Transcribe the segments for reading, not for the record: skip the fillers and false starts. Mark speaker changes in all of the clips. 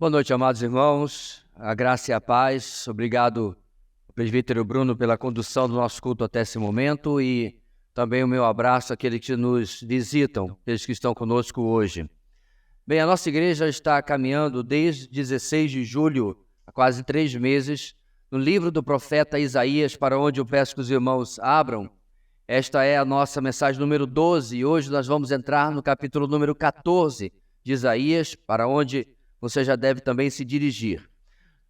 Speaker 1: Boa noite, amados irmãos, a graça e a paz. Obrigado, presbítero Bruno, pela condução do nosso culto até esse momento e também o meu abraço àqueles que nos visitam, aqueles que estão conosco hoje. Bem, a nossa igreja está caminhando desde 16 de julho, há quase 3 meses, no livro do profeta Isaías, para onde eu peço que os irmãos abram. Esta é a nossa mensagem número 12 e hoje nós vamos entrar no capítulo número 14 de Isaías, para onde você já deve também se dirigir.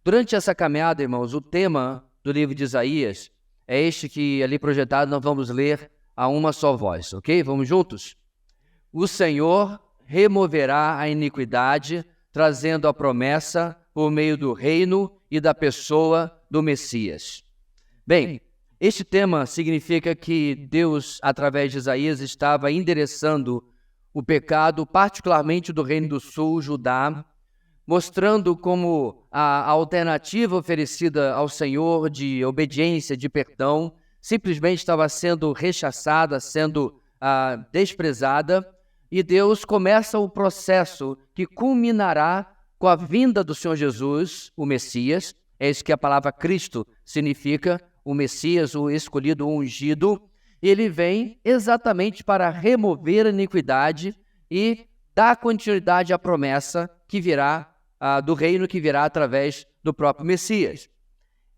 Speaker 1: Durante essa caminhada, irmãos, o tema do livro de Isaías é este que ali projetado nós vamos ler a uma só voz, ok? Vamos juntos? O Senhor removerá a iniquidade, trazendo a promessa por meio do reino e da pessoa do Messias. Bem, este tema significa que Deus, através de Isaías, estava endereçando o pecado, particularmente do Reino do Sul, Judá, mostrando como a alternativa oferecida ao Senhor de obediência, de perdão, simplesmente estava sendo rechaçada, sendo desprezada, e Deus começa o processo que culminará com a vinda do Senhor Jesus, o Messias. É isso que a palavra Cristo significa, o Messias, o escolhido, o ungido. Ele vem exatamente para remover a iniquidade e dar continuidade à promessa que virá do reino que virá através do próprio Messias.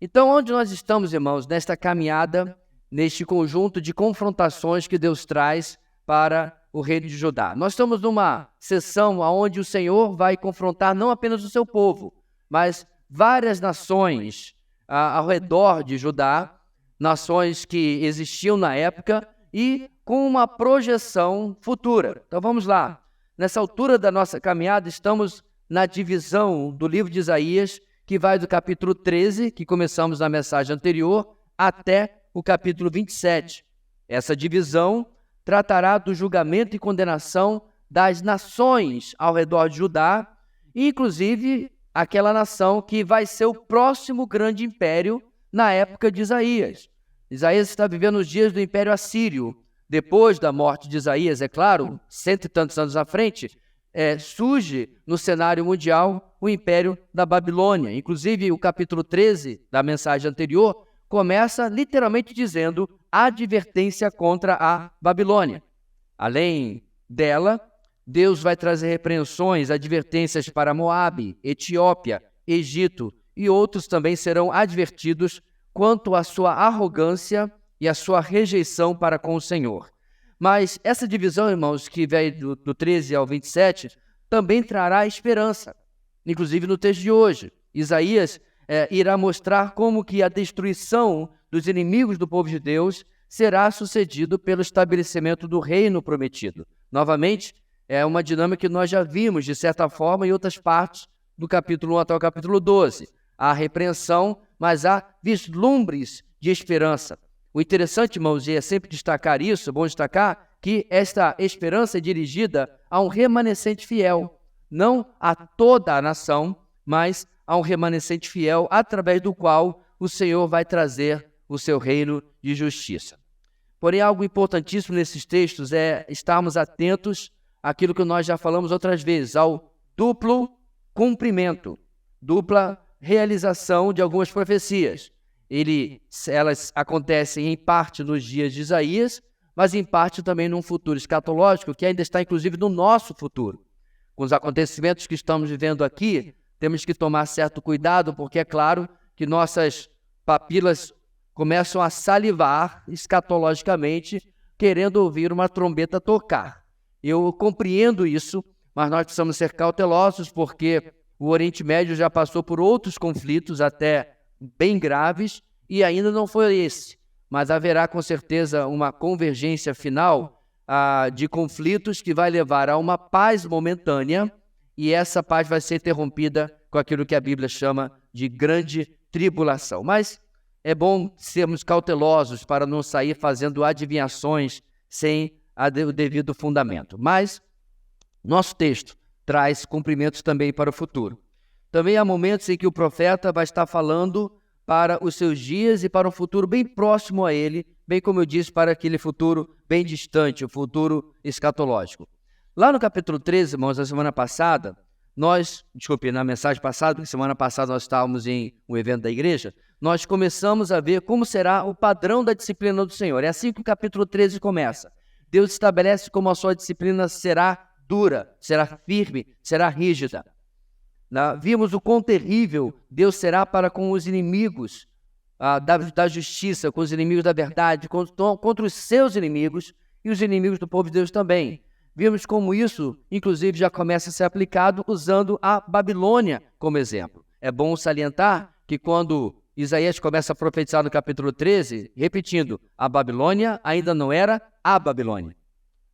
Speaker 1: Então, onde nós estamos, irmãos, nesta caminhada, neste conjunto de confrontações que Deus traz para o reino de Judá? Nós estamos numa sessão onde o Senhor vai confrontar não apenas o seu povo, mas várias nações ao redor de Judá, nações que existiam na época e com uma projeção futura. Então, vamos lá. Nessa altura da nossa caminhada, estamos na divisão do livro de Isaías, que vai do capítulo 13, que começamos na mensagem anterior, até o capítulo 27. Essa divisão tratará do julgamento e condenação das nações ao redor de Judá, inclusive aquela nação que vai ser o próximo grande império na época de Isaías. Isaías está vivendo os dias do Império Assírio. Depois da morte de Isaías, é claro, 100 e tantos anos à frente, surge no cenário mundial o Império da Babilônia. Inclusive, o capítulo 13 da mensagem anterior começa literalmente dizendo advertência contra a Babilônia. Além dela, Deus vai trazer repreensões, advertências para Moabe, Etiópia, Egito e outros também serão advertidos quanto à sua arrogância e à sua rejeição para com o Senhor. Mas essa divisão, irmãos, que veio do 13 ao 27, também trará esperança. Inclusive no texto de hoje, Isaías irá mostrar como que a destruição dos inimigos do povo de Deus será sucedido pelo estabelecimento do reino prometido. Novamente, é uma dinâmica que nós já vimos, de certa forma, em outras partes do capítulo 1 até o capítulo 12. Há repreensão, mas há vislumbres de esperança. O interessante, irmãos, e é sempre destacar isso, é bom destacar, que esta esperança é dirigida a um remanescente fiel, não a toda a nação, mas a um remanescente fiel, através do qual o Senhor vai trazer o seu reino de justiça. Porém, algo importantíssimo nesses textos é estarmos atentos àquilo que nós já falamos outras vezes, ao duplo cumprimento, dupla realização de algumas profecias. Elas acontecem em parte nos dias de Isaías, mas em parte também num futuro escatológico que ainda está inclusive no nosso futuro. Com os acontecimentos que estamos vivendo aqui, temos que tomar certo cuidado, porque é claro que nossas papilas começam a salivar escatologicamente, querendo ouvir uma trombeta tocar. Eu compreendo isso, mas nós precisamos ser cautelosos, porque o Oriente Médio já passou por outros conflitos até bem graves, e ainda não foi esse, mas haverá com certeza uma convergência final de conflitos que vai levar a uma paz momentânea, e essa paz vai ser interrompida com aquilo que a Bíblia chama de grande tribulação. Mas é bom sermos cautelosos para não sair fazendo adivinhações sem o devido fundamento. Mas nosso texto traz cumprimentos também para o futuro. Também há momentos em que o profeta vai estar falando para os seus dias e para um futuro bem próximo a ele, bem como eu disse, para aquele futuro bem distante, o futuro escatológico. Lá no capítulo 13, irmãos, na semana passada, na mensagem passada, porque semana passada nós estávamos em um evento da igreja, nós começamos a ver como será o padrão da disciplina do Senhor. É assim que o capítulo 13 começa. Deus estabelece como a sua disciplina será dura, será firme, será rígida. Vimos o quão terrível Deus será para com os inimigos da justiça, com os inimigos da verdade, contra os seus inimigos e os inimigos do povo de Deus também. Vimos como isso, inclusive, já começa a ser aplicado usando a Babilônia como exemplo. É bom salientar que quando Isaías começa a profetizar no capítulo 13, repetindo, a Babilônia ainda não era a Babilônia.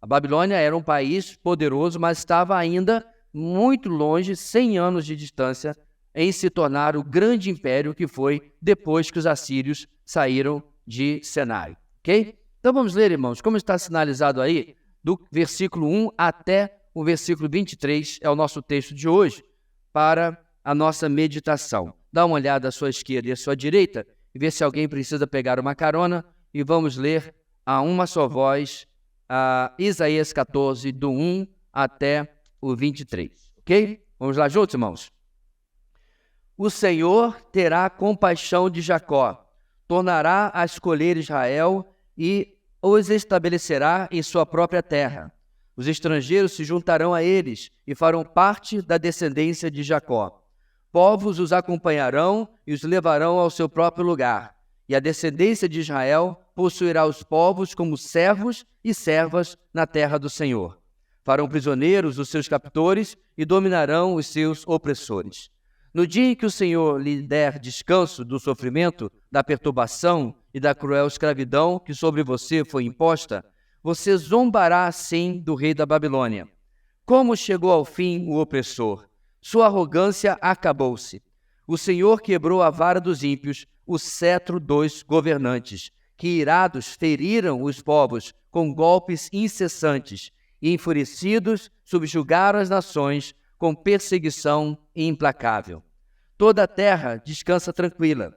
Speaker 1: A Babilônia era um país poderoso, mas estava ainda muito longe, 100 anos de distância, em se tornar o grande império que foi depois que os assírios saíram de cenário. Ok? Então vamos ler, irmãos, como está sinalizado aí, do versículo 1 até o versículo 23, é o nosso texto de hoje, para a nossa meditação. Dá uma olhada à sua esquerda e à sua direita e vê se alguém precisa pegar uma carona e vamos ler a uma só voz Isaías 14, do 1 até o 23, ok? Vamos lá juntos, irmãos? O Senhor terá compaixão de Jacó, tornará a escolher Israel e os estabelecerá em sua própria terra. Os estrangeiros se juntarão a eles e farão parte da descendência de Jacó. Povos os acompanharão e os levarão ao seu próprio lugar. E a descendência de Israel possuirá os povos como servos e servas na terra do Senhor. Farão prisioneiros os seus captores e dominarão os seus opressores. No dia em que o Senhor lhe der descanso do sofrimento, da perturbação e da cruel escravidão que sobre você foi imposta, você zombará assim do rei da Babilônia. Como chegou ao fim o opressor? Sua arrogância acabou-se. O Senhor quebrou a vara dos ímpios, o cetro dos governantes, que irados feriram os povos com golpes incessantes e enfurecidos subjugaram as nações com perseguição implacável. Toda a terra descansa tranquila.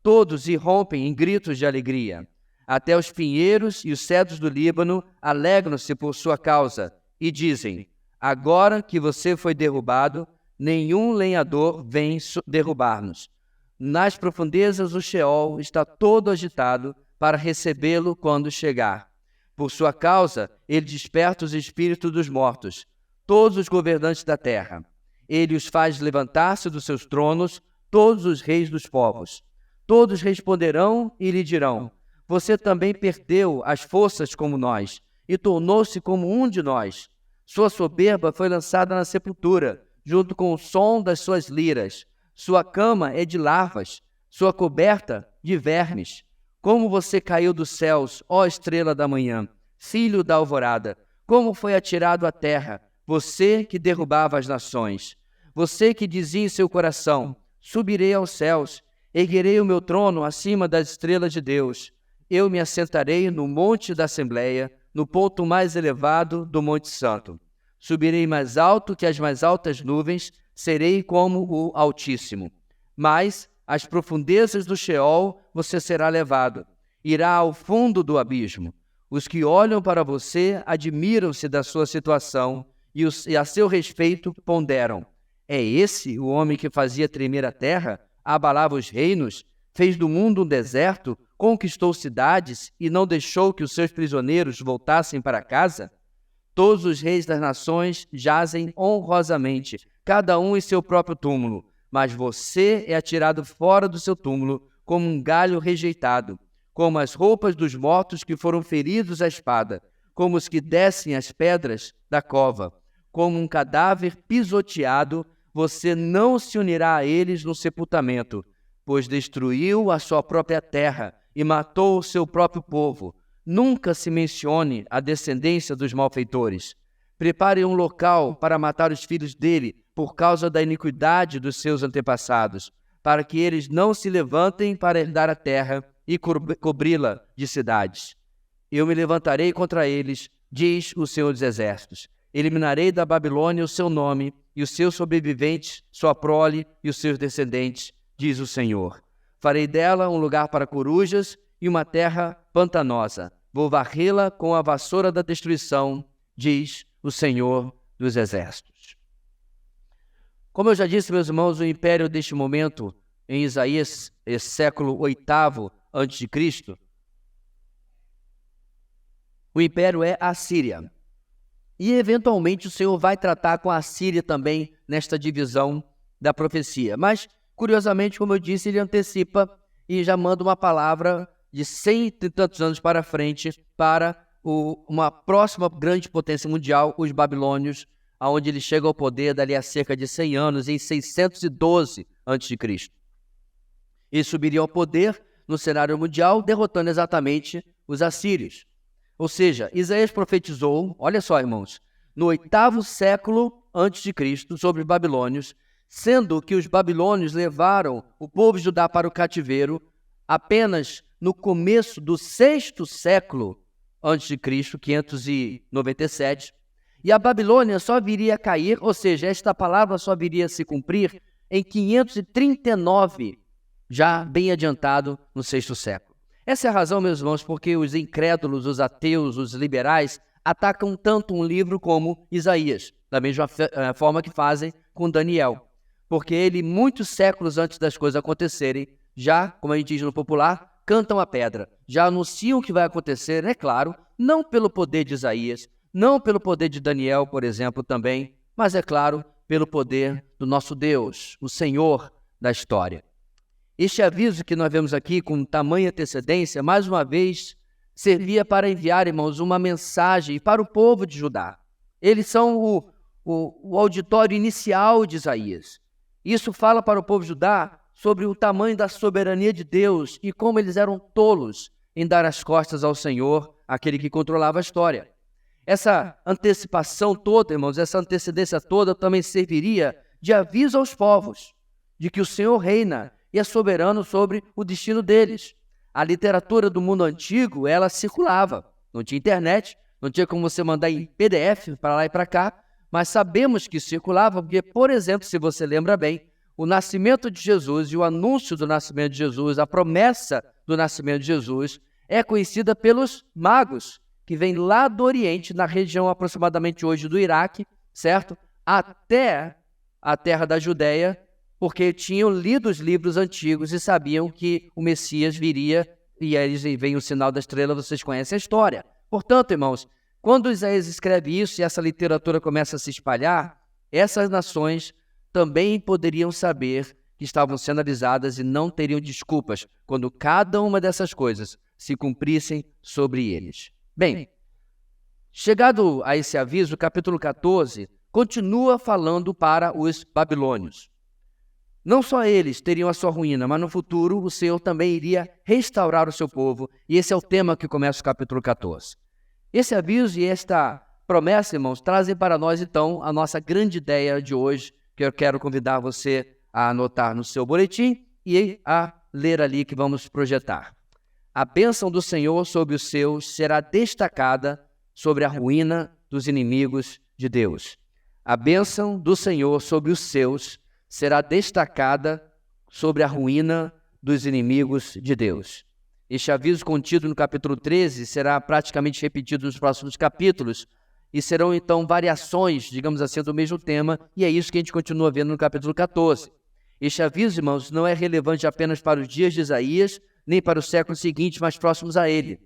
Speaker 1: Todos irrompem em gritos de alegria. Até os pinheiros e os cedros do Líbano alegram-se por sua causa e dizem: agora que você foi derrubado, nenhum lenhador vem derrubar-nos. Nas profundezas do Sheol está todo agitado para recebê-lo quando chegar. Por sua causa, ele desperta os espíritos dos mortos, todos os governantes da terra. Ele os faz levantar-se dos seus tronos, todos os reis dos povos. Todos responderão e lhe dirão: você também perdeu as forças como nós, e tornou-se como um de nós. Sua soberba foi lançada na sepultura, junto com o som das suas liras. Sua cama é de larvas, sua coberta de vermes. Como você caiu dos céus, ó estrela da manhã, filho da alvorada! Como foi atirado à terra, você que derrubava as nações! Você que dizia em seu coração: subirei aos céus, erguerei o meu trono acima das estrelas de Deus. Eu me assentarei no monte da Assembleia, no ponto mais elevado do Monte Santo. Subirei mais alto que as mais altas nuvens, serei como o Altíssimo. Mas às profundezas do Sheol você será levado, irá ao fundo do abismo. Os que olham para você admiram-se da sua situação e a seu respeito ponderam: é esse o homem que fazia tremer a terra, abalava os reinos, fez do mundo um deserto, conquistou cidades e não deixou que os seus prisioneiros voltassem para casa? Todos os reis das nações jazem honrosamente, cada um em seu próprio túmulo, mas você é atirado fora do seu túmulo como um galho rejeitado, como as roupas dos mortos que foram feridos à espada, como os que descem as pedras da cova, como um cadáver pisoteado. Você não se unirá a eles no sepultamento, pois destruiu a sua própria terra e matou o seu próprio povo. Nunca se mencione a descendência dos malfeitores. Prepare um local para matar os filhos dele por causa da iniquidade dos seus antepassados, para que eles não se levantem para herdar a terra e cobri-la de cidades. Eu me levantarei contra eles, diz o Senhor dos Exércitos. Eliminarei da Babilônia o seu nome e os seus sobreviventes, sua prole e os seus descendentes, diz o Senhor. Farei dela um lugar para corujas e uma terra pantanosa. Vou varrê-la com a vassoura da destruição, diz o Senhor dos Exércitos. Como eu já disse, meus irmãos, o império deste momento, em Isaías, século VIII a.C., o império é a Síria. E, eventualmente, o Senhor vai tratar com a Síria também nesta divisão da profecia. Mas, curiosamente, como eu disse, ele antecipa e já manda uma palavra de 100 e tantos anos para frente para uma próxima grande potência mundial, os babilônios, onde ele chega ao poder dali a cerca de 100 anos, em 612 a.C. E subiria ao poder no cenário mundial, derrotando exatamente os assírios. Ou seja, Isaías profetizou, olha só, irmãos, no 8º século antes de Cristo, sobre os babilônios, sendo que os babilônios levaram o povo de Judá para o cativeiro apenas no começo do 6º século antes de Cristo, 597, e a Babilônia só viria a cair, ou seja, esta palavra só viria a se cumprir em 539, já bem adiantado no 6º século. Essa é a razão, meus irmãos, porque os incrédulos, os ateus, os liberais atacam tanto um livro como Isaías, da mesma forma que fazem com Daniel, porque ele, muitos séculos antes das coisas acontecerem, já, como a gente diz no popular, cantam a pedra, já anunciam o que vai acontecer, é claro, não pelo poder de Isaías, não pelo poder de Daniel, por exemplo, também, mas, é claro, pelo poder do nosso Deus, o Senhor da história. Este aviso que nós vemos aqui com tamanha antecedência, mais uma vez, servia para enviar, irmãos, uma mensagem para o povo de Judá. Eles são o auditório inicial de Isaías. Isso fala para o povo de Judá sobre o tamanho da soberania de Deus e como eles eram tolos em dar as costas ao Senhor, aquele que controlava a história. Essa antecipação toda, irmãos, essa antecedência toda também serviria de aviso aos povos de que o Senhor reina e é soberano sobre o destino deles. A literatura do mundo antigo, ela circulava. Não tinha internet, não tinha como você mandar em PDF para lá e para cá, mas sabemos que circulava porque, por exemplo, se você lembra bem, o nascimento de Jesus e o anúncio do nascimento de Jesus, a promessa do nascimento de Jesus, é conhecida pelos magos, que vêm lá do Oriente, na região aproximadamente hoje do Iraque, certo? Até a terra da Judéia, porque tinham lido os livros antigos e sabiam que o Messias viria, e aí vem o sinal da estrela, vocês conhecem a história. Portanto, irmãos, quando Isaías escreve isso e essa literatura começa a se espalhar, essas nações também poderiam saber que estavam sendo avisadas e não teriam desculpas quando cada uma dessas coisas se cumprissem sobre eles. Bem, chegado a esse aviso, o capítulo 14 continua falando para os babilônios. Não só eles teriam a sua ruína, mas no futuro o Senhor também iria restaurar o seu povo. E esse é o tema que começa o capítulo 14. Esse aviso e esta promessa, irmãos, trazem para nós, então, a nossa grande ideia de hoje, que eu quero convidar você a anotar no seu boletim e a ler ali que vamos projetar. A bênção do Senhor sobre os seus será destacada sobre a ruína dos inimigos de Deus. A bênção do Senhor sobre os seus será destacada sobre a ruína dos inimigos de Deus. Este aviso contido no capítulo 13 será praticamente repetido nos próximos capítulos e serão então variações, digamos assim, do mesmo tema, e é isso que a gente continua vendo no capítulo 14. Este aviso, irmãos, não é relevante apenas para os dias de Isaías, nem para os séculos seguintes mais próximos a ele.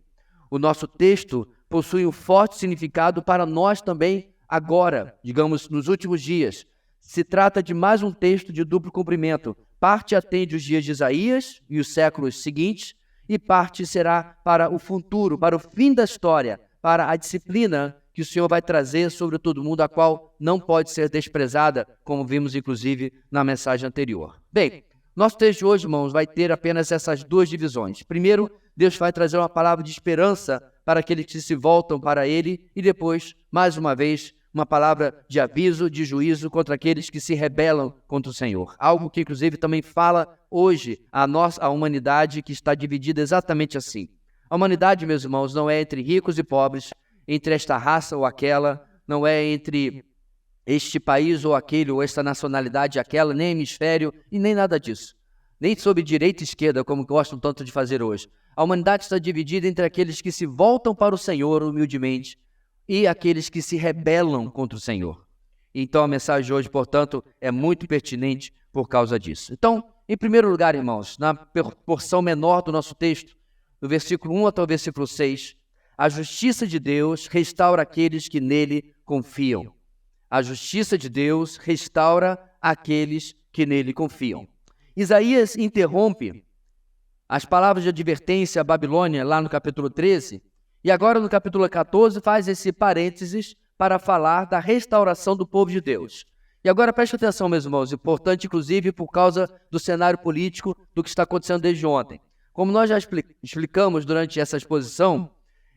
Speaker 1: O nosso texto possui um forte significado para nós também agora, digamos, nos últimos dias. Se trata de mais um texto de duplo cumprimento. Parte atende os dias de Isaías e os séculos seguintes, e parte será para o futuro, para o fim da história, para a disciplina que o Senhor vai trazer sobre todo mundo, a qual não pode ser desprezada, como vimos inclusive na mensagem anterior. Bem, nosso texto de hoje, irmãos, vai ter apenas essas duas divisões. Primeiro, Deus vai trazer uma palavra de esperança para aqueles que se voltam para Ele, e depois, mais uma vez, uma palavra de aviso, de juízo contra aqueles que se rebelam contra o Senhor. Algo que, inclusive, também fala hoje a humanidade, que está dividida exatamente assim. A humanidade, meus irmãos, não é entre ricos e pobres, entre esta raça ou aquela, não é entre este país ou aquele, ou esta nacionalidade aquela, nem hemisfério e nem nada disso. Nem sobre direita e esquerda, como gostam tanto de fazer hoje. A humanidade está dividida entre aqueles que se voltam para o Senhor humildemente e aqueles que se rebelam contra o Senhor. Então a mensagem de hoje, portanto, é muito pertinente por causa disso. Então, em primeiro lugar, irmãos, na porção menor do nosso texto, do versículo 1 até o versículo 6, a justiça de Deus restaura aqueles que nele confiam. A justiça de Deus restaura aqueles que nele confiam. Isaías interrompe as palavras de advertência à Babilônia, lá no capítulo 13, e agora no capítulo 14 faz esse parênteses para falar da restauração do povo de Deus. E agora preste atenção, meus irmãos, importante inclusive por causa do cenário político do que está acontecendo desde ontem. Como nós já explicamos durante essa exposição,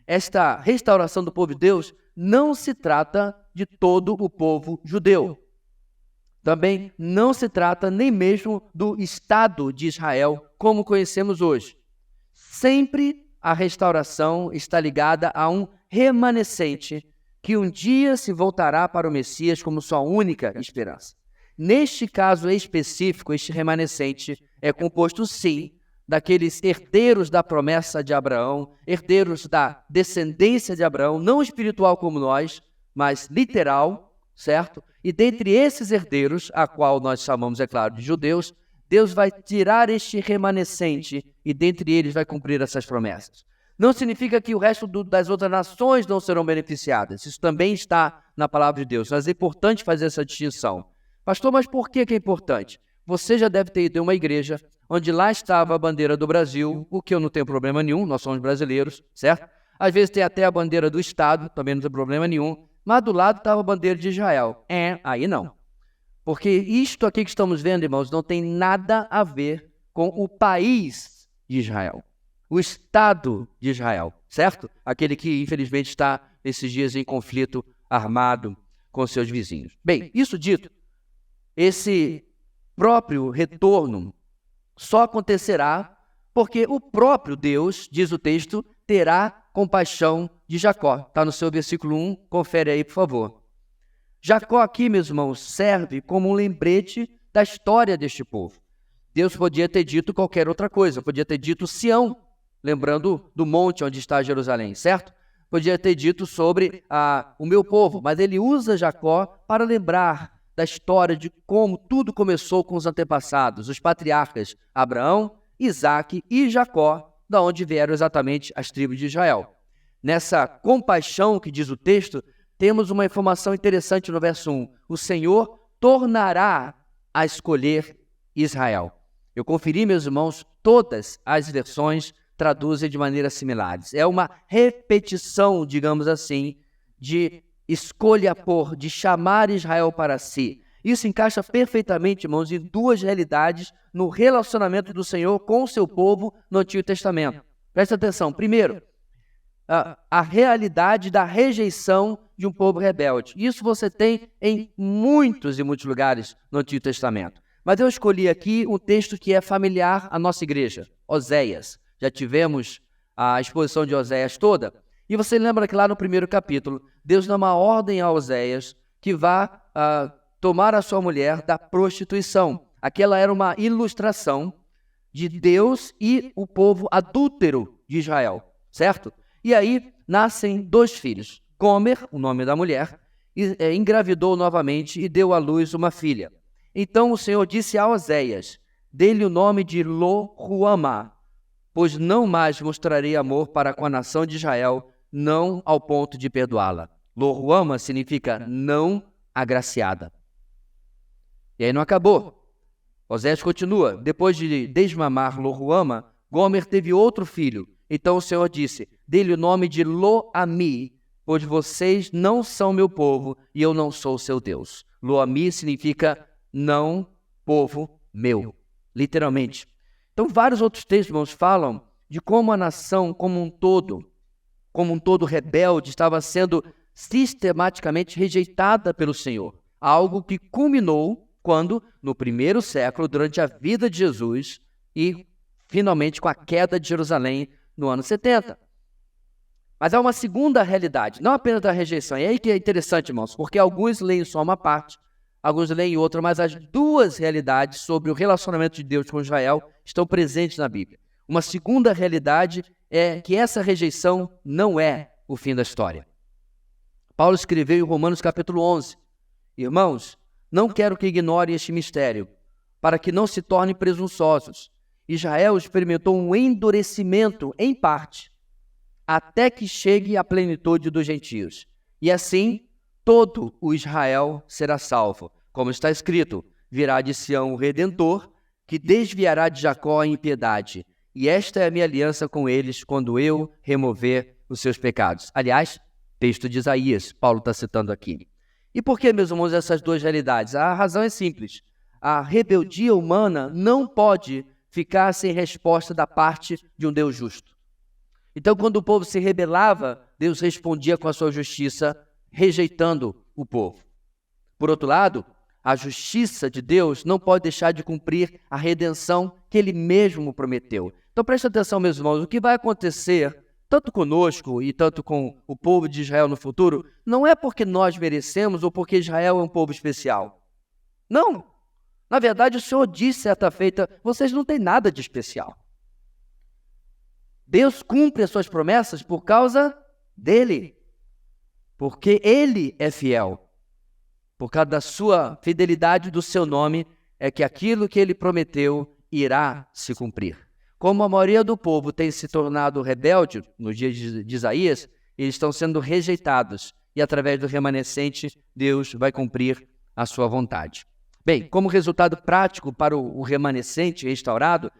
Speaker 1: esta restauração do povo de Deus não se trata de todo o povo judeu. Também não se trata nem mesmo do Estado de Israel, como conhecemos hoje. Sempre a restauração está ligada a um remanescente que um dia se voltará para o Messias como sua única esperança. Neste caso específico, este remanescente é composto, sim, daqueles herdeiros da promessa de Abraão, herdeiros da descendência de Abraão, não espiritual como nós, mas literal, certo? E dentre esses herdeiros, a qual nós chamamos, é claro, de judeus, Deus vai tirar este remanescente e dentre eles vai cumprir essas promessas. Não significa que o resto das outras nações não serão beneficiadas. Isso também está na palavra de Deus, mas é importante fazer essa distinção. Pastor, mas por que é importante? Você já deve ter ido em uma igreja onde lá estava a bandeira do Brasil, o que eu não tenho problema nenhum, nós somos brasileiros, certo? Às vezes tem até a bandeira do Estado, também não tem problema nenhum, mas do lado estava a bandeira de Israel. Aí não. Porque isto aqui que estamos vendo, irmãos, não tem nada a ver com o país de Israel, o Estado de Israel, certo? Aquele que, infelizmente, está nesses dias em conflito armado com seus vizinhos. Bem, isso dito, esse próprio retorno só acontecerá porque o próprio Deus, diz o texto, terá compaixão de Jacó. Está no seu versículo 1, confere aí, por favor. Jacó aqui, meus irmãos, serve como um lembrete da história deste povo. Deus podia ter dito qualquer outra coisa, podia ter dito Sião, lembrando do monte onde está Jerusalém, certo? Podia ter dito sobre o meu povo, mas ele usa Jacó para lembrar da história de como tudo começou com os antepassados, os patriarcas Abraão, Isaque e Jacó, da onde vieram exatamente as tribos de Israel. Nessa compaixão que diz o texto, temos uma informação interessante no verso 1. O Senhor tornará a escolher Israel. Eu conferi, meus irmãos, todas as versões traduzem de maneiras similares. É uma repetição, digamos assim, de escolha de chamar Israel para si. Isso encaixa perfeitamente, irmãos, em duas realidades no relacionamento do Senhor com o seu povo no Antigo Testamento. Presta atenção. Primeiro, a realidade da rejeição de um povo rebelde. Isso você tem em muitos e muitos lugares no Antigo Testamento. Mas eu escolhi aqui um texto que é familiar à nossa igreja, Oséias. Já tivemos a exposição de Oséias toda. E você lembra que lá no primeiro capítulo, Deus dá uma ordem a Oséias que vá tomar a sua mulher da prostituição. Aquela era uma ilustração de Deus e o povo adúltero de Israel, certo? E aí nascem dois filhos. Gomer, o nome da mulher, engravidou novamente e deu à luz uma filha. Então o Senhor disse a Oséias, dê-lhe o nome de Lo-Ruamá, pois não mais mostrarei amor para com a nação de Israel, não ao ponto de perdoá-la. Lo-Ruamá significa não agraciada. E aí não acabou. Oséias continua, depois de desmamar Lo-Ruamá, Gomer teve outro filho. Então o Senhor disse, dê-lhe o nome de Lo-Ami, pois vocês não são meu povo e eu não sou seu Deus. Lo-Ami significa não povo meu, literalmente. Então vários outros textos, irmãos, falam de como a nação como um todo rebelde, estava sendo sistematicamente rejeitada pelo Senhor. Algo que culminou quando, no primeiro século, durante a vida de Jesus e, finalmente, com a queda de Jerusalém no ano 70. Mas há uma segunda realidade, não apenas da rejeição. E aí que é interessante, irmãos, porque alguns leem só uma parte, alguns leem outra, mas as duas realidades sobre o relacionamento de Deus com Israel estão presentes na Bíblia. Uma segunda realidade é que essa rejeição não é o fim da história. Paulo escreveu em Romanos capítulo 11, Irmãos, não quero que ignorem este mistério, para que não se tornem presunçosos. Israel experimentou um endurecimento em parte, até que chegue a plenitude dos gentios. E assim, todo o Israel será salvo. Como está escrito, virá de Sião o Redentor, que desviará de Jacó a impiedade. E esta é a minha aliança com eles, quando eu remover os seus pecados. Aliás, texto de Isaías, Paulo está citando aqui. E por que, meus irmãos, essas duas realidades? A razão é simples. A rebeldia humana não pode ficar sem resposta da parte de um Deus justo. Então, quando o povo se rebelava, Deus respondia com a sua justiça, rejeitando o povo. Por outro lado, a justiça de Deus não pode deixar de cumprir a redenção que Ele mesmo prometeu. Então, preste atenção, meus irmãos, o que vai acontecer, tanto conosco e tanto com o povo de Israel no futuro, não é porque nós merecemos ou porque Israel é um povo especial. Não. Na verdade, o Senhor disse certa feita, vocês não têm nada de especial. Deus cumpre as suas promessas por causa dele, porque ele é fiel. Por causa da sua fidelidade, do seu nome, é que aquilo que ele prometeu irá se cumprir. Como a maioria do povo tem se tornado rebelde, nos dias de Isaías, eles estão sendo rejeitados, e através do remanescente, Deus vai cumprir a sua vontade. Bem, como resultado prático para o remanescente restaurado,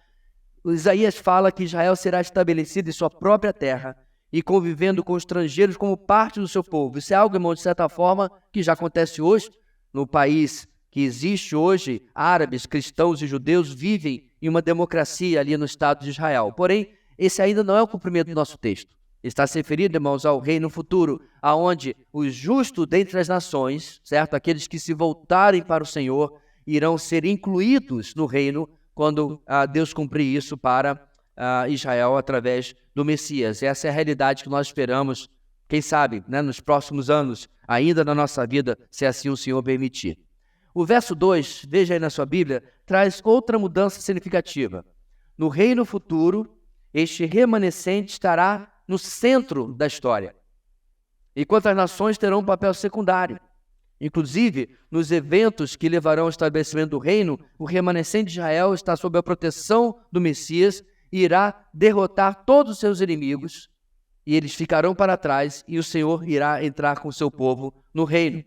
Speaker 1: Isaías fala que Israel será estabelecido em sua própria terra e convivendo com estrangeiros como parte do seu povo. Isso é algo, irmão, de certa forma, que já acontece hoje no país que existe hoje. Árabes, cristãos e judeus vivem em uma democracia ali no Estado de Israel. Porém, esse ainda não é o cumprimento do nosso texto. Está se referindo, irmãos, ao reino futuro, aonde os justos dentre as nações, certo? Aqueles que se voltarem para o Senhor, irão ser incluídos no reino quando Deus cumprir isso para Israel através do Messias. Essa é a realidade que nós esperamos, quem sabe, né, nos próximos anos, ainda na nossa vida, se assim o Senhor permitir. O verso 2, veja aí na sua Bíblia, traz outra mudança significativa. No reino futuro, este remanescente estará no centro da história, enquanto as nações terão um papel secundário. Inclusive, nos eventos que levarão ao estabelecimento do reino, o remanescente de Israel está sob a proteção do Messias e irá derrotar todos os seus inimigos, e eles ficarão para trás, e o Senhor irá entrar com o seu povo no reino.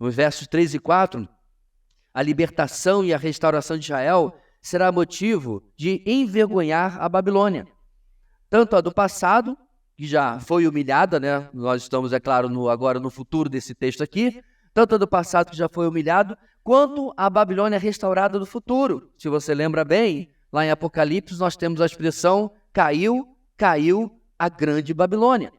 Speaker 1: Nos versos 3 e 4, a libertação e a restauração de Israel será motivo de envergonhar a Babilônia. Tanto a do passado, que já foi humilhada, né? Nós estamos, é claro, agora no futuro desse texto aqui, tanto a do passado que já foi humilhado, quanto a Babilônia restaurada do futuro. Se você lembra bem, lá em Apocalipse nós temos a expressão caiu a grande Babilônia.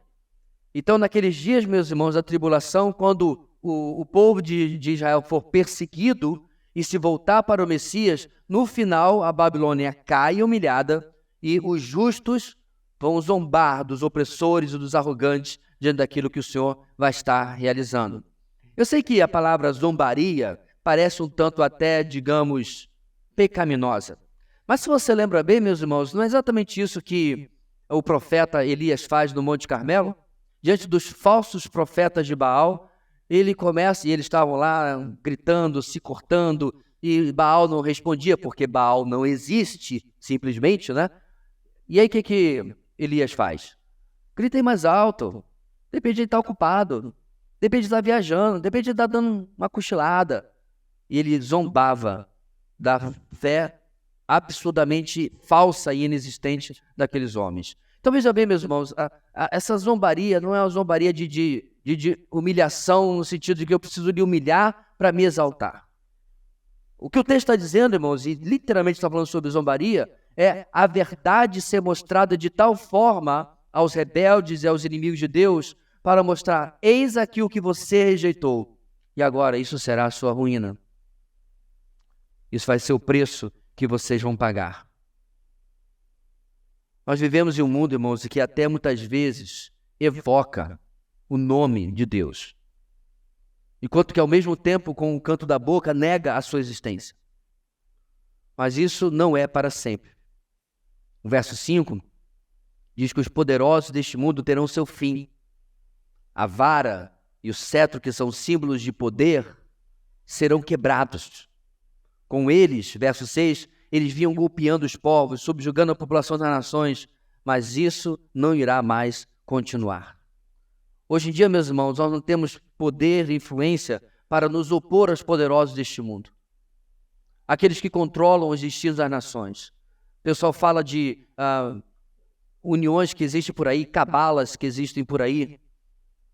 Speaker 1: Então, naqueles dias, meus irmãos, da tribulação, quando o povo de Israel for perseguido e se voltar para o Messias, no final a Babilônia cai humilhada e os justos vão zombar dos opressores e dos arrogantes diante daquilo que o Senhor vai estar realizando. Eu sei que a palavra zombaria parece um tanto até, digamos, pecaminosa. Mas se você lembra bem, meus irmãos, não é exatamente isso que o profeta Elias faz no Monte Carmelo? Diante dos falsos profetas de Baal, ele começa, e eles estavam lá gritando, se cortando, e Baal não respondia, porque Baal não existe, simplesmente, né? E aí o que Elias faz? Gritem mais alto, de repente ele está ocupado, de repente ele está viajando, de repente ele está dando uma cochilada. E ele zombava da fé absurdamente falsa e inexistente daqueles homens. Então veja bem, meus irmãos, essa zombaria não é uma zombaria de humilhação no sentido de que eu preciso lhe humilhar para me exaltar. O que o texto está dizendo, irmãos, e literalmente está falando sobre zombaria, é a verdade ser mostrada de tal forma aos rebeldes e aos inimigos de Deus para mostrar, eis aqui o que você rejeitou, e agora isso será a sua ruína. Isso vai ser o preço que vocês vão pagar. Nós vivemos em um mundo, irmãos, que até muitas vezes evoca o nome de Deus, enquanto que ao mesmo tempo, com o canto da boca, nega a sua existência. Mas isso não é para sempre. O verso 5 diz que os poderosos deste mundo terão seu fim. A vara e o cetro, que são símbolos de poder, serão quebrados. Com eles, verso 6, eles vinham golpeando os povos, subjugando a população das nações, mas isso não irá mais continuar. Hoje em dia, meus irmãos, nós não temos poder e influência para nos opor aos poderosos deste mundo, aqueles que controlam os destinos das nações. O pessoal fala de uniões que existem por aí, cabalas que existem por aí,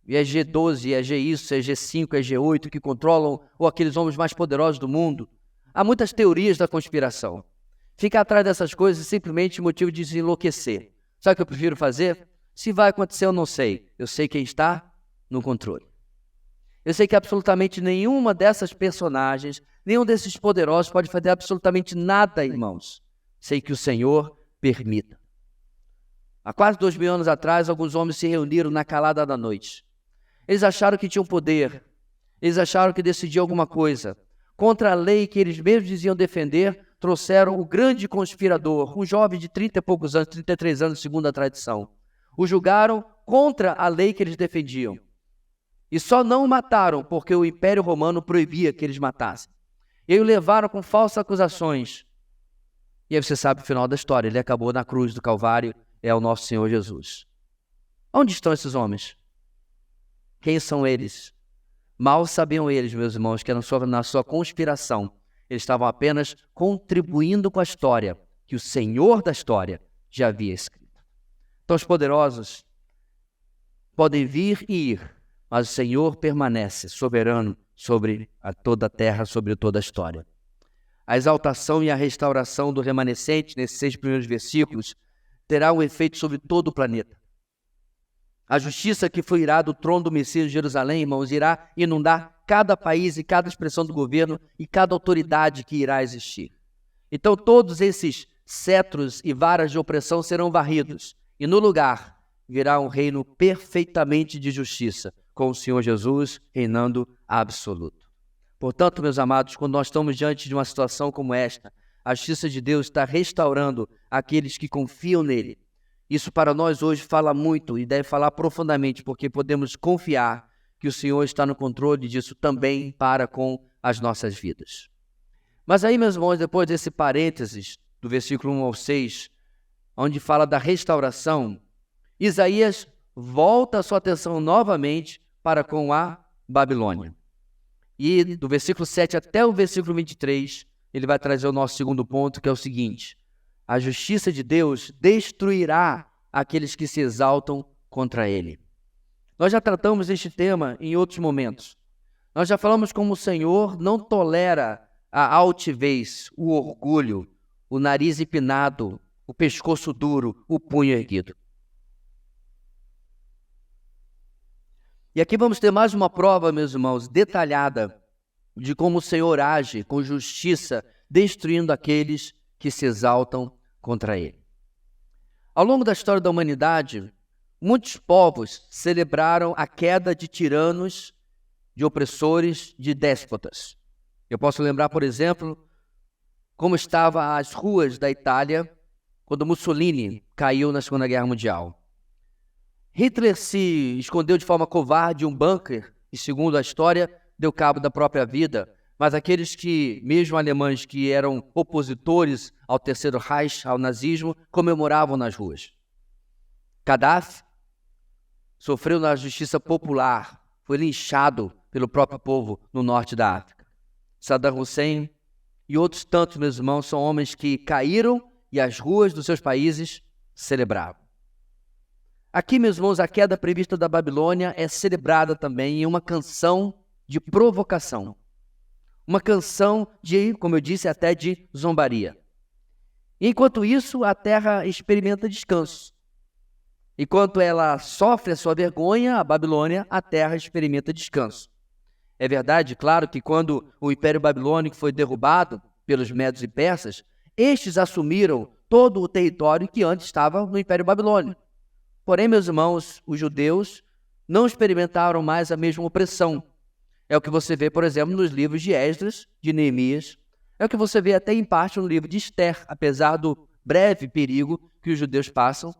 Speaker 1: e é G12, é G isso, é G5, é G8 que controlam, ou aqueles homens mais poderosos do mundo. Há muitas teorias da conspiração. Ficar atrás dessas coisas é simplesmente motivo de se enlouquecer. Sabe o que eu prefiro fazer? Se vai acontecer, eu não sei. Eu sei quem está no controle. Eu sei que absolutamente nenhuma dessas personagens, nenhum desses poderosos pode fazer absolutamente nada, irmãos, sem que o Senhor permita. Há quase 2000 anos atrás, alguns homens se reuniram na calada da noite. Eles acharam que tinham poder, eles acharam que decidiam alguma coisa. Contra a lei que eles mesmos diziam defender, trouxeram o grande conspirador, um jovem de 30 e poucos anos, 33 anos, segundo a tradição. O julgaram contra a lei que eles defendiam. E só não o mataram porque o Império Romano proibia que eles matassem. E aí o levaram com falsas acusações. E aí você sabe o final da história, ele acabou na cruz do Calvário, é o nosso Senhor Jesus. Onde estão esses homens? Quem são eles? Mal sabiam eles, meus irmãos, que na sua conspiração, eles estavam apenas contribuindo com a história que o Senhor da história já havia escrito. Então os poderosos podem vir e ir, mas o Senhor permanece soberano sobre toda a terra, sobre toda a história. A exaltação e a restauração do remanescente, nesses 6 primeiros versículos, terá um efeito sobre todo o planeta. A justiça que fluirá do trono do Messias de Jerusalém, irmãos, irá inundar cada país e cada expressão do governo e cada autoridade que irá existir. Então todos esses cetros e varas de opressão serão varridos, e no lugar virá um reino perfeitamente de justiça, com o Senhor Jesus reinando absoluto. Portanto, meus amados, quando nós estamos diante de uma situação como esta, a justiça de Deus está restaurando aqueles que confiam nele. Isso para nós hoje fala muito e deve falar profundamente, porque podemos confiar que o Senhor está no controle disso também para com as nossas vidas. Mas aí, meus irmãos, depois desse parênteses, do versículo 1 ao 6, onde fala da restauração, Isaías volta a sua atenção novamente para com a Babilônia. E do versículo 7 até o versículo 23, ele vai trazer o nosso segundo ponto, que é o seguinte: a justiça de Deus destruirá aqueles que se exaltam contra ele. Nós já tratamos este tema em outros momentos. Nós já falamos como o Senhor não tolera a altivez, o orgulho, o nariz empinado, o pescoço duro, o punho erguido. E aqui vamos ter mais uma prova, meus irmãos, detalhada de como o Senhor age com justiça, destruindo aqueles que se exaltam contra ele. Ao longo da história da humanidade, muitos povos celebraram a queda de tiranos, de opressores, de déspotas. Eu posso lembrar, por exemplo, como estavam as ruas da Itália quando Mussolini caiu na Segunda Guerra Mundial. Hitler se escondeu de forma covarde em um bunker e, segundo a história, deu cabo da própria vida. Mas aqueles que, mesmo alemães que eram opositores ao Terceiro Reich, ao nazismo, comemoravam nas ruas. Gaddafi sofreu na justiça popular, foi linchado pelo próprio povo no norte da África. Saddam Hussein e outros tantos, meus irmãos, são homens que caíram e as ruas dos seus países celebravam. Aqui, meus irmãos, a queda prevista da Babilônia é celebrada também em uma canção de provocação. Uma canção de, como eu disse, até de zombaria. Enquanto isso, a terra experimenta descanso. Enquanto ela sofre a sua vergonha, a Babilônia, a terra experimenta descanso. É verdade, claro, que quando o Império Babilônico foi derrubado pelos medos e persas, estes assumiram todo o território que antes estava no Império Babilônico. Porém, meus irmãos, os judeus não experimentaram mais a mesma opressão. É o que você vê, por exemplo, nos livros de Esdras, de Neemias. É o que você vê até em parte no livro de Esther, apesar do breve perigo que os judeus passam.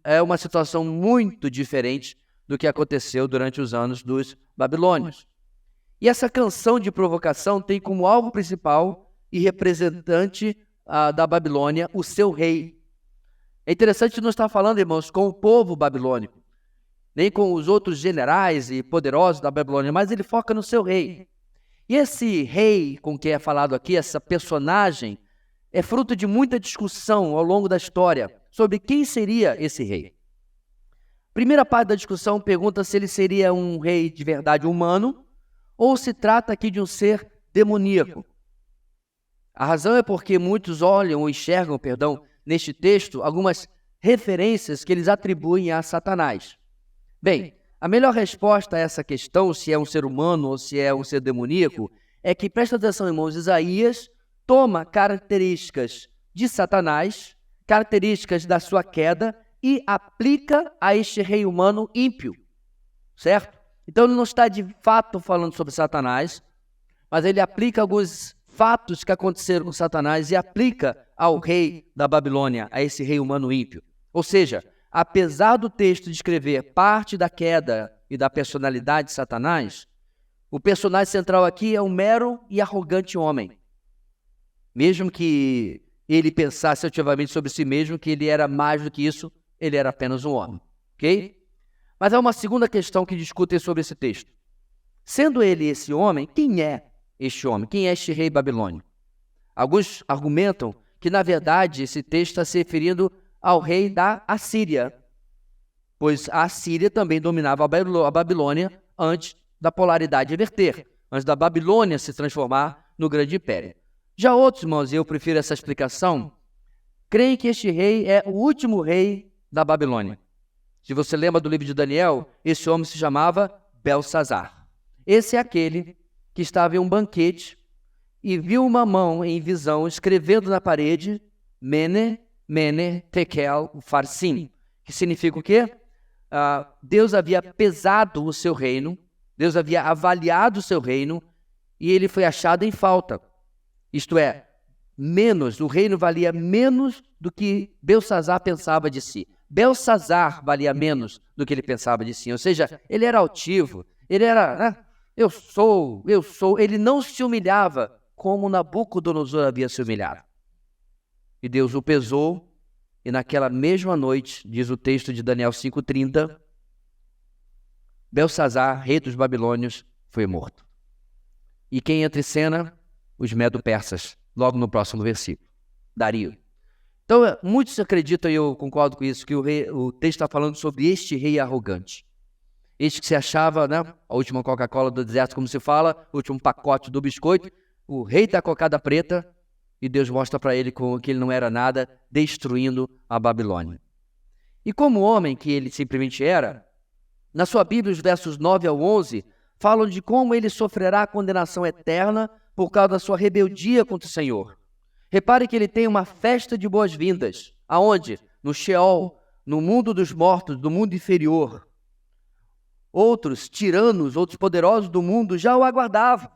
Speaker 1: É uma situação muito diferente do que aconteceu durante os anos dos babilônios. E essa canção de provocação tem como alvo principal e representante da Babilônia o seu rei. É interessante não estar falando, irmãos, com o povo babilônico, nem com os outros generais e poderosos da Babilônia, mas ele foca no seu rei. E esse rei com quem é falado aqui, essa personagem, é fruto de muita discussão ao longo da história sobre quem seria esse rei. Primeira parte da discussão pergunta se ele seria um rei de verdade humano ou se trata aqui de um ser demoníaco. A razão é porque muitos olham ou enxergam, neste texto, algumas referências que eles atribuem a Satanás. Bem, a melhor resposta a essa questão, se é um ser humano ou se é um ser demoníaco, é que, presta atenção, irmãos, Isaías toma características de Satanás, características da sua queda, e aplica a este rei humano ímpio, certo? Então ele não está de fato falando sobre Satanás, mas ele aplica alguns fatos que aconteceram com Satanás e aplica ao rei da Babilônia, a esse rei humano ímpio. Ou seja, apesar do texto descrever parte da queda e da personalidade de Satanás, o personagem central aqui é um mero e arrogante homem. Mesmo que ele pensasse ativamente sobre si mesmo, que ele era mais do que isso, ele era apenas um homem, ok? Mas há uma segunda questão que discutem sobre esse texto. Sendo ele esse homem, quem é este homem? Quem é este rei babilônico? Alguns argumentam que, na verdade, esse texto está se referindo ao rei da Assíria, pois a Assíria também dominava a Babilônia antes da polaridade inverter, antes da Babilônia se transformar no grande império. Já outros, irmãos, e eu prefiro essa explicação, creem que este rei é o último rei da Babilônia. Se você lembra do livro de Daniel, esse homem se chamava Belsazar. Esse é aquele que estava em um banquete e viu uma mão em visão escrevendo na parede Mene, Mene, Tekel, Farsim, que significa o quê? Deus havia pesado o seu reino, Deus havia avaliado o seu reino e ele foi achado em falta. Isto é, o reino valia menos do que Belsazar pensava de si. Belsazar valia menos do que ele pensava de si. Ou seja, ele era altivo, ele era, eu sou. Ele não se humilhava como Nabucodonosor havia se humilhado. E Deus o pesou, e naquela mesma noite, diz o texto de Daniel 5:30, Belsazar, rei dos babilônios, foi morto. E quem entra em cena? Os medo-persas, logo no próximo versículo. Dario. Então, muitos acreditam, e eu concordo com isso, que o texto está falando sobre este rei arrogante. Este que se achava, a última Coca-Cola do deserto, como se fala, o último pacote do biscoito, o rei da cocada preta, e Deus mostra para ele que ele não era nada, destruindo a Babilônia. E como homem que ele simplesmente era, na sua Bíblia, os versos 9 ao 11, falam de como ele sofrerá a condenação eterna por causa da sua rebeldia contra o Senhor. Repare que ele tem uma festa de boas-vindas. Aonde? No Sheol, no mundo dos mortos, do mundo inferior. Outros tiranos, outros poderosos do mundo já o aguardavam.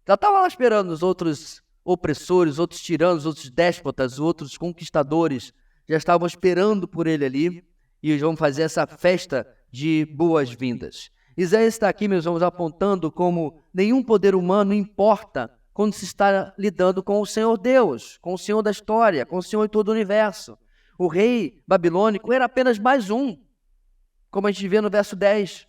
Speaker 1: Já estavam lá esperando os outros opressores, outros tiranos, outros déspotas, outros conquistadores. Já estavam esperando por ele ali e vão fazer essa festa de boas-vindas. Isaías está aqui, meus irmãos, apontando como nenhum poder humano importa quando se está lidando com o Senhor Deus, com o Senhor da história, com o Senhor de todo o universo. O rei babilônico era apenas mais um, como a gente vê no verso 10.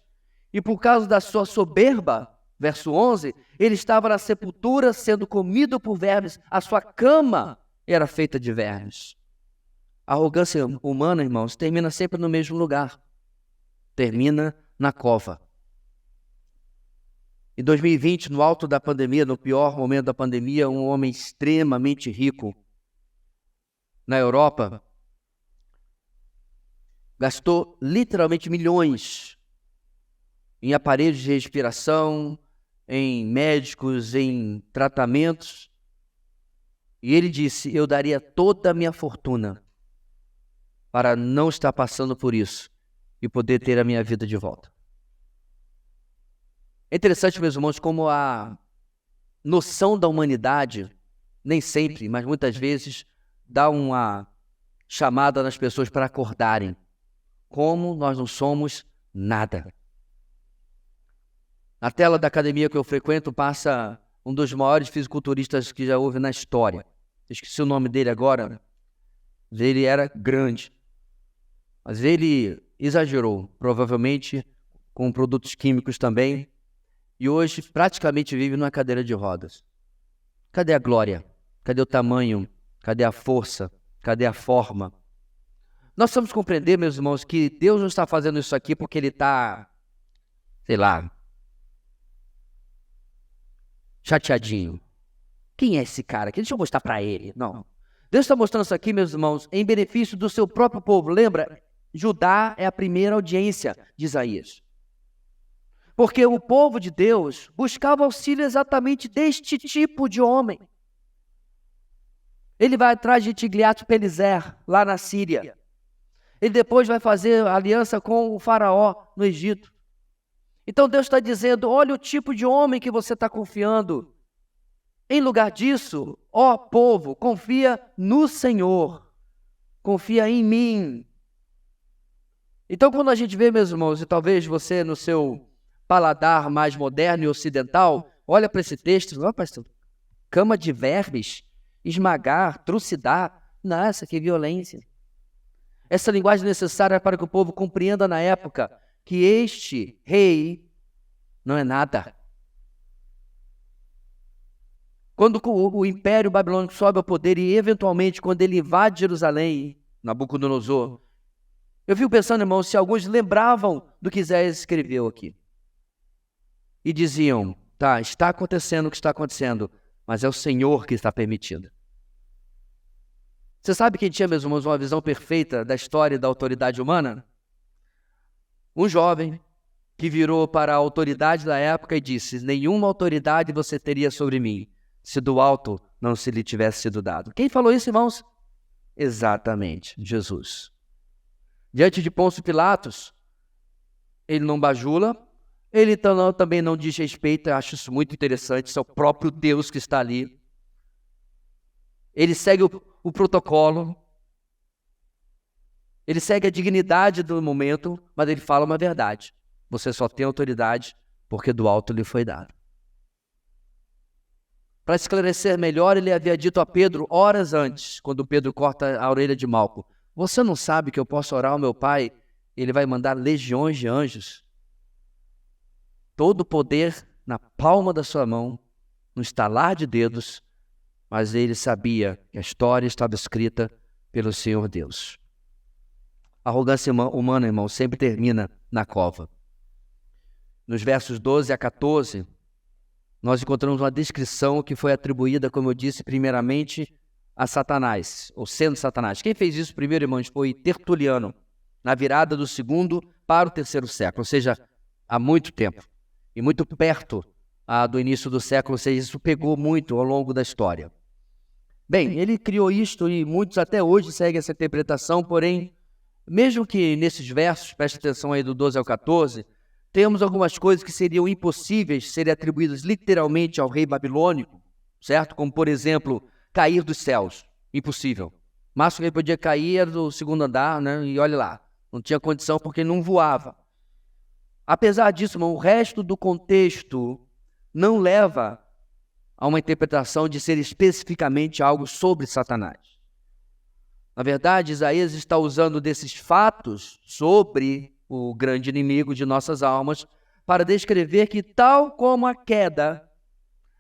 Speaker 1: E por causa da sua soberba, verso 11, ele estava na sepultura sendo comido por vermes. A sua cama era feita de vermes. A arrogância humana, irmãos, termina sempre no mesmo lugar. Termina na cova. Em 2020, no alto da pandemia, no pior momento da pandemia, um homem extremamente rico na Europa gastou literalmente milhões em aparelhos de respiração, em médicos, em tratamentos. E ele disse: eu daria toda a minha fortuna para não estar passando por isso e poder ter a minha vida de volta. É interessante, meus irmãos, como a noção da humanidade, nem sempre, mas muitas vezes, dá uma chamada nas pessoas para acordarem. Como nós não somos nada. Na tela da academia que eu frequento passa um dos maiores fisiculturistas que já houve na história. Esqueci o nome dele agora. Ele era grande, mas ele exagerou, provavelmente com produtos químicos também, e hoje praticamente vive numa cadeira de rodas. Cadê a glória? Cadê o tamanho? Cadê a força? Cadê a forma? Nós precisamos compreender, meus irmãos, que Deus não está fazendo isso aqui porque Ele está, sei lá, chateadinho. Quem é esse cara aqui? Deixa eu mostrar para ele. Não. Deus está mostrando isso aqui, meus irmãos, em benefício do seu próprio povo. Lembra? Judá é a primeira audiência de Isaías. Porque o povo de Deus buscava auxílio exatamente deste tipo de homem. Ele vai atrás de Tiglat-Pileser, lá na Síria. Ele depois vai fazer aliança com o faraó no Egito. Então Deus está dizendo, olha o tipo de homem que você está confiando. Em lugar disso, ó povo, confia no Senhor. Confia em mim. Então quando a gente vê, meus irmãos, e talvez você no seu paladar mais moderno e ocidental, olha para esse texto, ó, pastor, cama de vermes, esmagar, trucidar, nossa, que violência. Essa linguagem necessária para que o povo compreenda na época que este rei não é nada. Quando o Império Babilônico sobe ao poder e, eventualmente, quando ele invade Jerusalém, Nabucodonosor, eu fico pensando, irmãos, se alguns lembravam do que Isaías escreveu aqui. E diziam, tá, está acontecendo o que está acontecendo, mas é o Senhor que está permitindo. Você sabe quem tinha, meus irmãos, uma visão perfeita da história e da autoridade humana? Um jovem que virou para a autoridade da época e disse, nenhuma autoridade você teria sobre mim, se do alto não se lhe tivesse sido dado. Quem falou isso, irmãos? Exatamente, Jesus. Diante de Pôncio Pilatos, ele não bajula, ele também não diz respeito, eu acho isso muito interessante, isso é o próprio Deus que está ali. Ele segue o protocolo, ele segue a dignidade do momento, mas ele fala uma verdade. Você só tem autoridade porque do alto lhe foi dado. Para esclarecer melhor, ele havia dito a Pedro, horas antes, quando Pedro corta a orelha de Malco, você não sabe que eu posso orar ao meu Pai, ele vai mandar legiões de anjos? Todo o poder na palma da sua mão, no estalar de dedos, mas ele sabia que a história estava escrita pelo Senhor Deus. A arrogância humana, irmão, sempre termina na cova. Nos versos 12 a 14, nós encontramos uma descrição que foi atribuída, como eu disse, primeiramente a Satanás, ou sendo Satanás. Quem fez isso primeiro, irmãos, foi Tertuliano, na virada do 2º para o 3º século, ou seja, há muito tempo, e muito perto do início do século, ou seja, isso pegou muito ao longo da história. Bem, ele criou isto e muitos até hoje seguem essa interpretação, porém, mesmo que nesses versos, preste atenção aí do 12 ao 14, temos algumas coisas que seriam impossíveis serem atribuídas literalmente ao rei babilônico, certo? Como, por exemplo, cair dos céus. Impossível. O máximo que ele podia cair era do 2º andar, né? E olha lá, não tinha condição porque ele não voava. Apesar disso, irmão, o resto do contexto não leva a uma interpretação de ser especificamente algo sobre Satanás. Na verdade, Isaías está usando desses fatos sobre o grande inimigo de nossas almas para descrever que, tal como a queda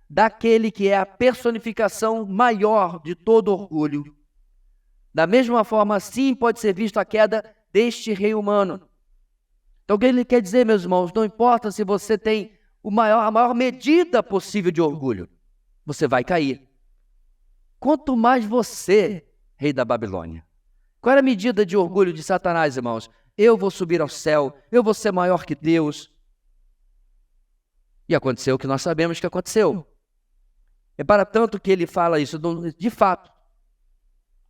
Speaker 1: daquele que é a personificação maior de todo orgulho, da mesma forma, assim pode ser vista a queda deste rei humano. Então, o que ele quer dizer, meus irmãos, não importa se você tem a maior medida possível de orgulho, você vai cair. Quanto mais você, rei da Babilônia. Qual era a medida de orgulho de Satanás, irmãos? Eu vou subir ao céu, eu vou ser maior que Deus. E aconteceu o que nós sabemos que aconteceu. É para tanto que ele fala isso, de fato.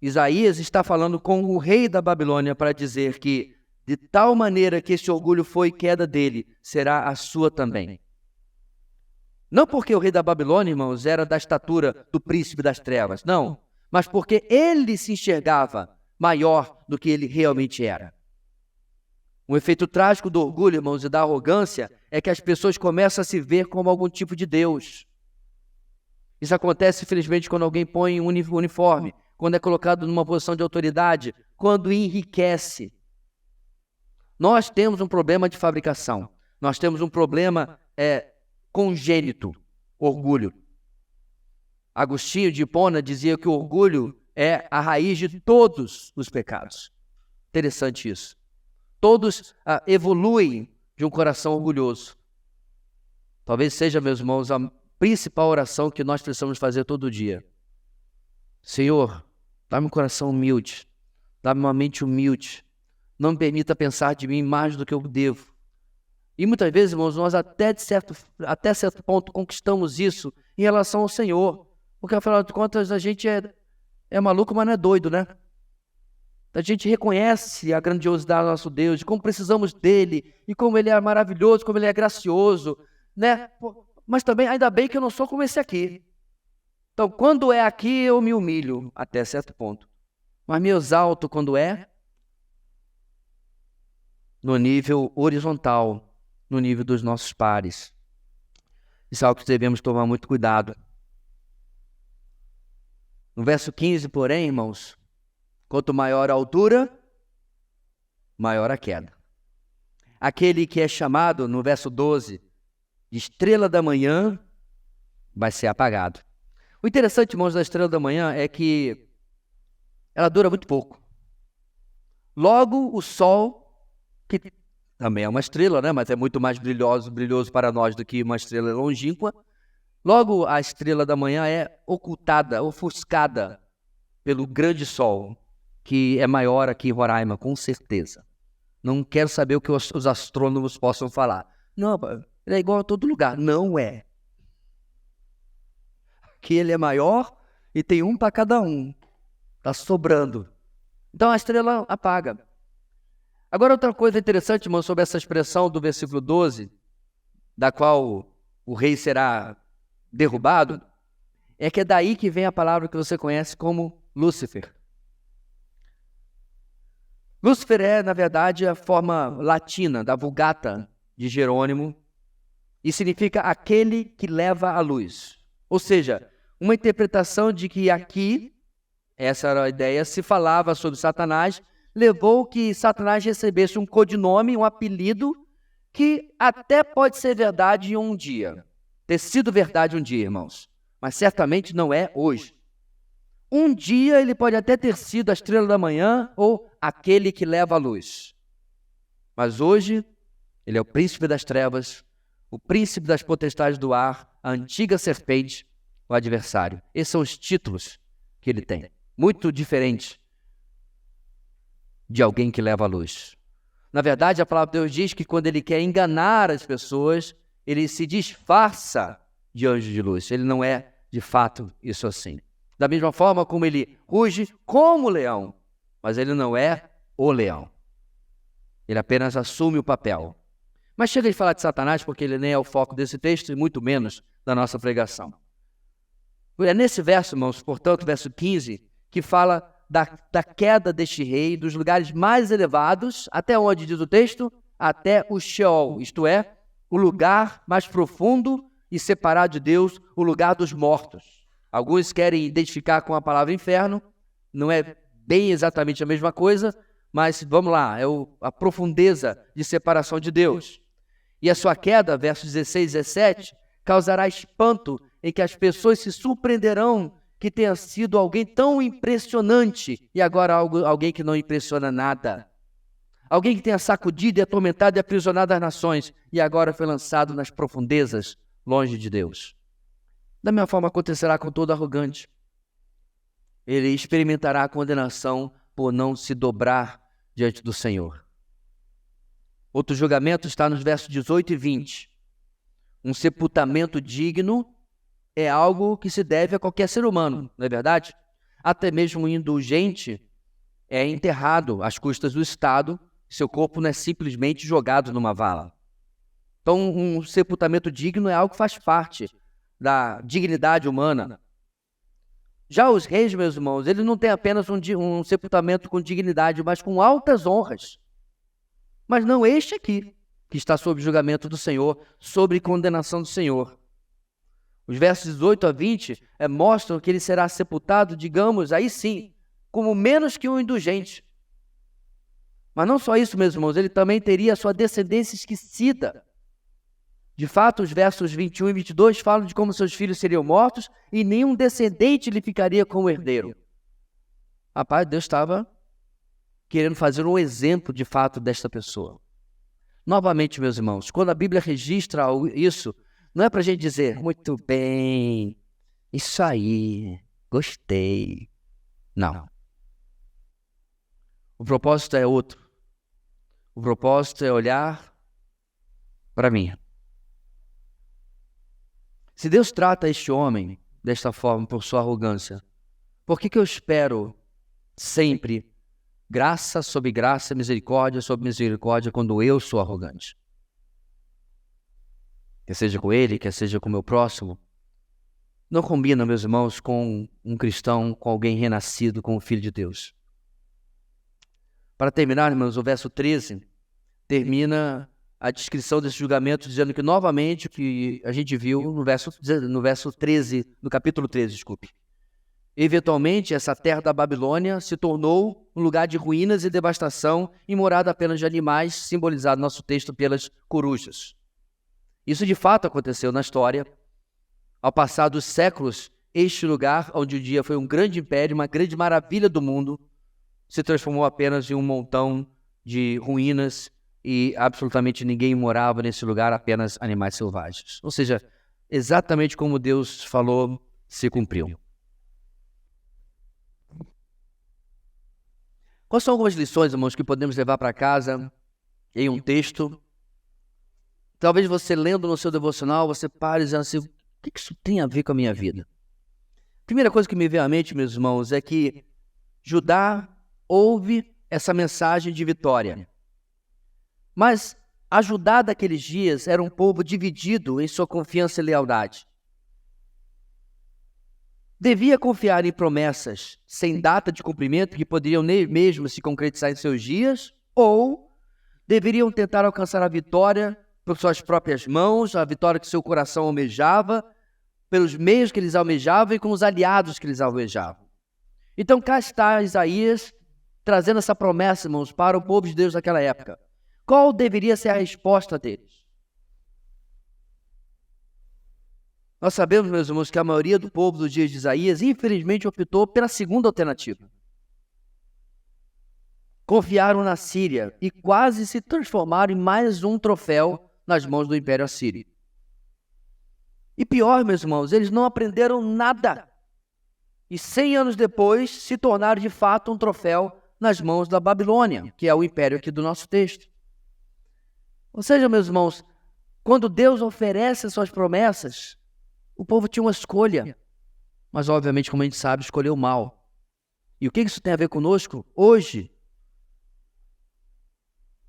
Speaker 1: Isaías está falando com o rei da Babilônia para dizer que, de tal maneira que esse orgulho foi queda dele, será a sua também. Não porque o rei da Babilônia, irmãos, era da estatura do príncipe das trevas, não. Mas porque ele se enxergava maior do que ele realmente era. Um efeito trágico do orgulho, irmãos, e da arrogância é que as pessoas começam a se ver como algum tipo de Deus. Isso acontece, infelizmente, quando alguém põe um uniforme, quando é colocado numa posição de autoridade, quando enriquece. Nós temos um problema de fabricação. Nós temos um problema congênito, orgulho. Agostinho de Hipona dizia que o orgulho é a raiz de todos os pecados. Interessante isso. Todos evoluem de um coração orgulhoso. Talvez seja, meus irmãos, a principal oração que nós precisamos fazer todo dia. Senhor, dá-me um coração humilde, dá-me uma mente humilde, não me permita pensar de mim mais do que eu devo. E muitas vezes, irmãos, nós até certo ponto conquistamos isso em relação ao Senhor. Porque, afinal de contas, a gente é maluco, mas não é doido, né? A gente reconhece a grandiosidade do nosso Deus, de como precisamos dele, e como ele é maravilhoso, como ele é gracioso, né? Mas também, ainda bem que eu não sou como esse aqui. Então, quando é aqui, eu me humilho, até certo ponto. Mas me exalto quando é no nível horizontal, no nível dos nossos pares. Isso é algo que devemos tomar muito cuidado. No verso 15, porém, irmãos, quanto maior a altura, maior a queda. Aquele que é chamado, no verso 12, de estrela da manhã, vai ser apagado. O interessante, irmãos, da estrela da manhã é que ela dura muito pouco. Logo, o sol, que também é uma estrela, né? Mas é muito mais brilhoso para nós do que uma estrela longínqua. Logo, a estrela da manhã é ocultada, ofuscada pelo grande sol, que é maior aqui em Roraima, com certeza. Não quero saber o que os astrônomos possam falar. Não, ele é igual a todo lugar. Não é. Aqui ele é maior e tem um para cada um. Está sobrando. Então a estrela apaga. Agora outra coisa interessante, irmão, sobre essa expressão do versículo 12, da qual o rei será derrubado, é que é daí que vem a palavra que você conhece como Lúcifer. Lúcifer é, na verdade, a forma latina da Vulgata de Jerônimo e significa aquele que leva a luz. Ou seja, uma interpretação de que aqui, essa era a ideia, se falava sobre Satanás, levou que Satanás recebesse um codinome, um apelido, que até pode ser verdade em um dia. Ter sido verdade um dia, irmãos, mas certamente não é hoje. Um dia ele pode até ter sido a estrela da manhã ou aquele que leva a luz. Mas hoje, ele é o príncipe das trevas, o príncipe das potestades do ar, a antiga serpente, o adversário. Esses são os títulos que ele tem. Muito diferente de alguém que leva a luz. Na verdade, a palavra de Deus diz que quando ele quer enganar as pessoas, ele se disfarça de anjo de luz. Ele não é, de fato, isso assim. Da mesma forma como ele ruge como leão, mas ele não é o leão. Ele apenas assume o papel. Mas chega de falar de Satanás, porque ele nem é o foco desse texto e muito menos da nossa pregação. É nesse verso, irmãos, portanto, verso 15, que fala da queda deste rei, dos lugares mais elevados, até onde diz o texto? Até o Sheol, isto é, o lugar mais profundo e separado de Deus, o lugar dos mortos. Alguns querem identificar com a palavra inferno, não é bem exatamente a mesma coisa, mas vamos lá, é a profundeza de separação de Deus. E a sua queda, versos 16 e 17, causará espanto em que as pessoas se surpreenderão que tenha sido alguém tão impressionante e agora alguém que não impressiona nada. Alguém que tenha sacudido e atormentado e aprisionado as nações e agora foi lançado nas profundezas, longe de Deus. Da mesma forma acontecerá com todo arrogante. Ele experimentará a condenação por não se dobrar diante do Senhor. Outro julgamento está nos versos 18 e 20. Um sepultamento digno é algo que se deve a qualquer ser humano, não é verdade? Até mesmo um indulgente é enterrado às custas do Estado, seu corpo não é simplesmente jogado numa vala. Então, um sepultamento digno é algo que faz parte da dignidade humana. Já os reis, meus irmãos, eles não têm apenas um sepultamento com dignidade, mas com altas honras. mas não este aqui, que está sob julgamento do Senhor, sob condenação do Senhor. Os versos 18 a 20 mostram que ele será sepultado, digamos, aí sim, como menos que um indulgente. Mas não só isso, meus irmãos, ele também teria a sua descendência esquecida. De fato, os versos 21 e 22 falam de como seus filhos seriam mortos e nenhum descendente lhe ficaria como herdeiro. Rapaz, Deus estava querendo fazer um exemplo de fato desta pessoa. Novamente, meus irmãos, quando a Bíblia registra isso, não é para a gente dizer, muito bem, isso aí, gostei. Não. O propósito é outro. O propósito é olhar para mim. Se Deus trata este homem desta forma por sua arrogância, por que eu espero sempre graça sobre graça, misericórdia sobre misericórdia quando eu sou arrogante? Quer seja com ele, quer seja com o meu próximo. Não combina, meus irmãos, com um cristão, com alguém renascido, com o Filho de Deus. Para terminar, irmãos, o verso 13 termina a descrição desse julgamento dizendo que novamente o que a gente viu no verso 13, no capítulo 13, desculpe. Eventualmente, essa terra da Babilônia se tornou um lugar de ruínas e devastação e morada apenas de animais, simbolizado no nosso texto pelas corujas. Isso de fato aconteceu na história. Ao passar dos séculos, este lugar, onde um dia foi um grande império, uma grande maravilha do mundo, se transformou apenas em um montão de ruínas e absolutamente ninguém morava nesse lugar, apenas animais selvagens. Ou seja, exatamente como Deus falou, se cumpriu. Quais são algumas lições, irmãos, que podemos levar para casa em um texto? Talvez você lendo no seu devocional, você pare dizendo assim, o que isso tem a ver com a minha vida? Primeira coisa que me veio à mente, meus irmãos, é que Judá ouve essa mensagem de vitória. Mas a Judá daqueles dias era um povo dividido em sua confiança e lealdade. Devia confiar em promessas sem data de cumprimento que poderiam nem mesmo se concretizar em seus dias, ou deveriam tentar alcançar a vitória por suas próprias mãos, a vitória que seu coração almejava, pelos meios que eles almejavam e com os aliados que eles almejavam. Então cá está Isaías trazendo essa promessa, irmãos, para o povo de Deus naquela época. Qual deveria ser a resposta deles? Nós sabemos, meus irmãos, que a maioria do povo dos dias de Isaías, infelizmente, optou pela segunda alternativa. Confiaram na Síria e quase se transformaram em mais um troféu nas mãos do Império Assírio. E pior, meus irmãos, eles não aprenderam nada. E 100 anos depois, se tornaram de fato um troféu nas mãos da Babilônia, que é o império aqui do nosso texto. Ou seja, meus irmãos, quando Deus oferece as suas promessas, o povo tinha uma escolha, mas obviamente, como a gente sabe, escolheu mal. E o que isso tem a ver conosco? Hoje,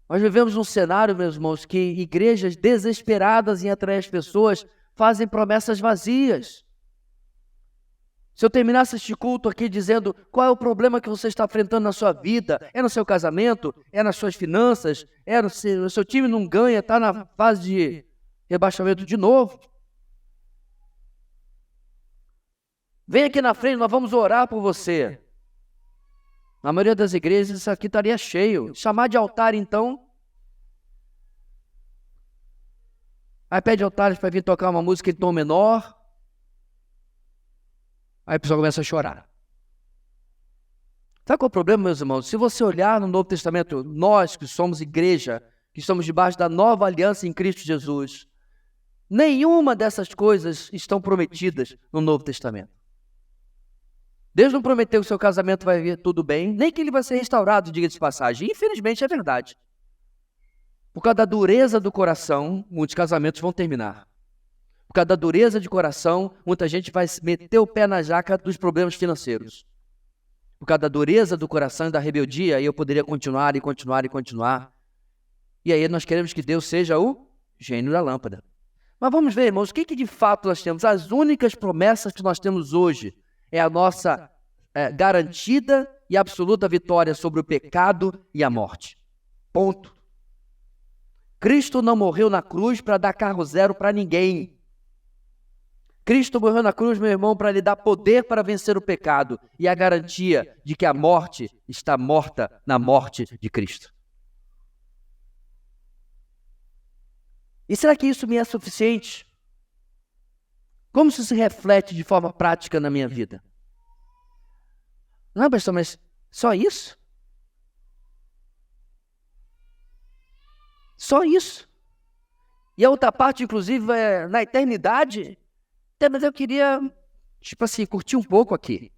Speaker 1: nós vivemos num cenário, meus irmãos, que igrejas desesperadas em atrair as pessoas fazem promessas vazias. Se eu terminasse este culto aqui dizendo qual é o problema que você está enfrentando na sua vida, é no seu casamento, é nas suas finanças, é no seu time não ganha, está na fase de rebaixamento de novo. Vem aqui na frente, nós vamos orar por você. Na maioria das igrejas isso aqui estaria cheio. Chamar de altar então. Aí pede altares para vir tocar uma música em tom menor. Aí a pessoa começa a chorar. Sabe qual é o problema, meus irmãos? Se você olhar no Novo Testamento, nós que somos igreja, que estamos debaixo da nova aliança em Cristo Jesus, nenhuma dessas coisas estão prometidas no Novo Testamento. Deus não prometeu que o seu casamento vai vir tudo bem, nem que ele vai ser restaurado, diga de passagem. Infelizmente é verdade. Por causa da dureza do coração, muitos casamentos vão terminar. Por causa da dureza de coração, muita gente vai meter o pé na jaca dos problemas financeiros. Por causa da dureza do coração e da rebeldia, aí eu poderia continuar e continuar e continuar. E aí nós queremos que Deus seja o gênio da lâmpada. Mas vamos ver, irmãos, o que de fato nós temos? As únicas promessas que nós temos hoje é a nossa garantida e absoluta vitória sobre o pecado e a morte. Ponto. Cristo não morreu na cruz para dar carro zero para ninguém. Cristo morreu na cruz, meu irmão, para lhe dar poder para vencer o pecado e a garantia de que a morte está morta na morte de Cristo. E será que isso me é suficiente? Como isso se reflete de forma prática na minha vida? Não, pastor, mas só isso? Só isso? E a outra parte, inclusive, é na eternidade? Mas eu queria, curtir um pouco aqui.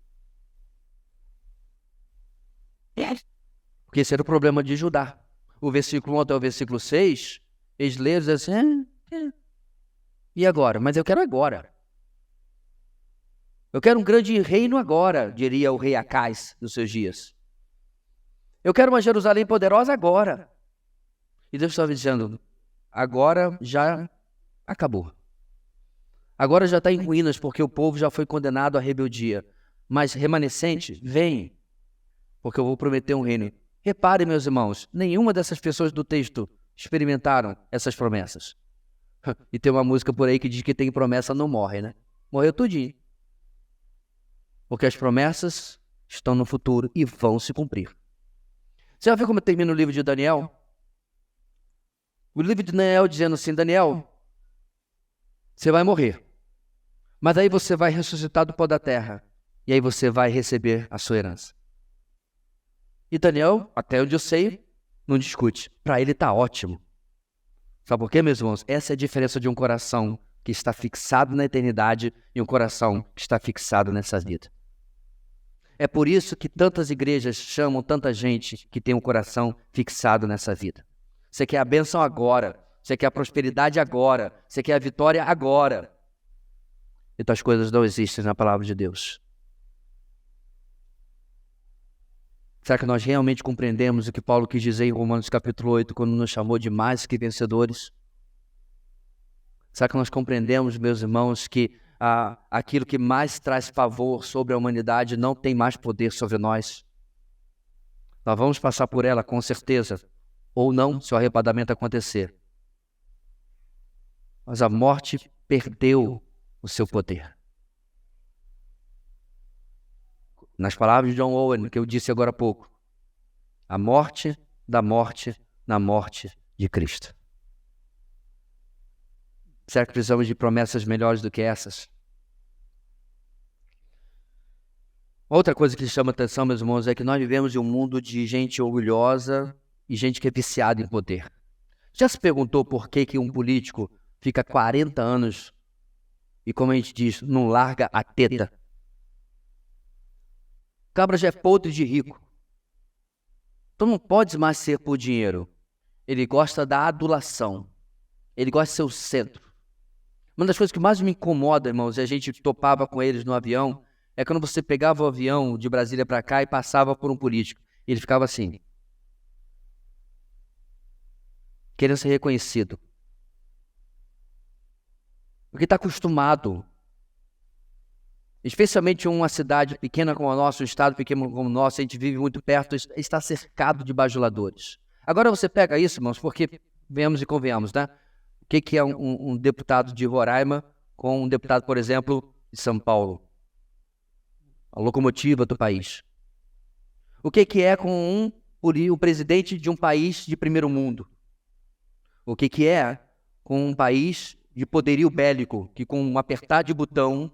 Speaker 1: Porque esse era o problema de Judá. O versículo 1 até o versículo 6, eles leram assim, e agora? Mas eu quero agora. Eu quero um grande reino agora, diria o rei Acais dos seus dias. Eu quero uma Jerusalém poderosa agora. E Deus estava dizendo, agora já acabou. Agora já está em ruínas, porque o povo já foi condenado à rebeldia. Mas remanescente, vem, porque eu vou prometer um reino. Reparem, meus irmãos, nenhuma dessas pessoas do texto experimentaram essas promessas. E tem uma música por aí que diz que tem promessa não morre, né? Morreu tudinho. Porque as promessas estão no futuro e vão se cumprir. Você já viu como termina o livro de Daniel? O livro de Daniel dizendo assim, Daniel, você vai morrer. Mas aí você vai ressuscitar do pó da terra. E aí você vai receber a sua herança. E Daniel, até onde eu sei, não discute. Para ele está ótimo. Sabe por quê, meus irmãos? Essa é a diferença de um coração que está fixado na eternidade e um coração que está fixado nessa vida. É por isso que tantas igrejas chamam tanta gente que tem um coração fixado nessa vida. Você quer a bênção agora. Você quer a prosperidade agora. Você quer a vitória agora. Então as coisas não existem na palavra de Deus. Será que nós realmente compreendemos o que Paulo quis dizer em Romanos capítulo 8, quando nos chamou de mais que vencedores? Será que nós compreendemos, meus irmãos, que aquilo que mais traz favor sobre a humanidade não tem mais poder sobre nós? Nós vamos passar por ela, com certeza, ou não, se o arrebatamento acontecer. Mas a morte perdeu o seu poder. Nas palavras de John Owen, que eu disse agora há pouco, a morte da morte na morte de Cristo. Será que precisamos de promessas melhores do que essas? Outra coisa que chama atenção, meus irmãos, é que nós vivemos em um mundo de gente orgulhosa e gente que é viciada em poder. Já se perguntou por que um político fica 40 anos e, como a gente diz, não larga a teta? O cabra já é podre de rico. Então não pode mais ser por dinheiro. Ele gosta da adulação. Ele gosta de ser o centro. Uma das coisas que mais me incomoda, irmãos, e a gente topava com eles no avião, é quando você pegava o avião de Brasília para cá e passava por um político. E ele ficava assim, querendo ser reconhecido. Porque está acostumado. Especialmente uma cidade pequena como a nossa, um estado pequeno como o nosso, a gente vive muito perto, está cercado de bajuladores. Agora você pega isso, irmãos, porque venhamos e convenhamos, né? O que é um deputado de Roraima com um deputado, por exemplo, de São Paulo? A locomotiva do país. O que é com o presidente de um país de primeiro mundo? O que é com um país de poderio bélico, que com um apertar de botão,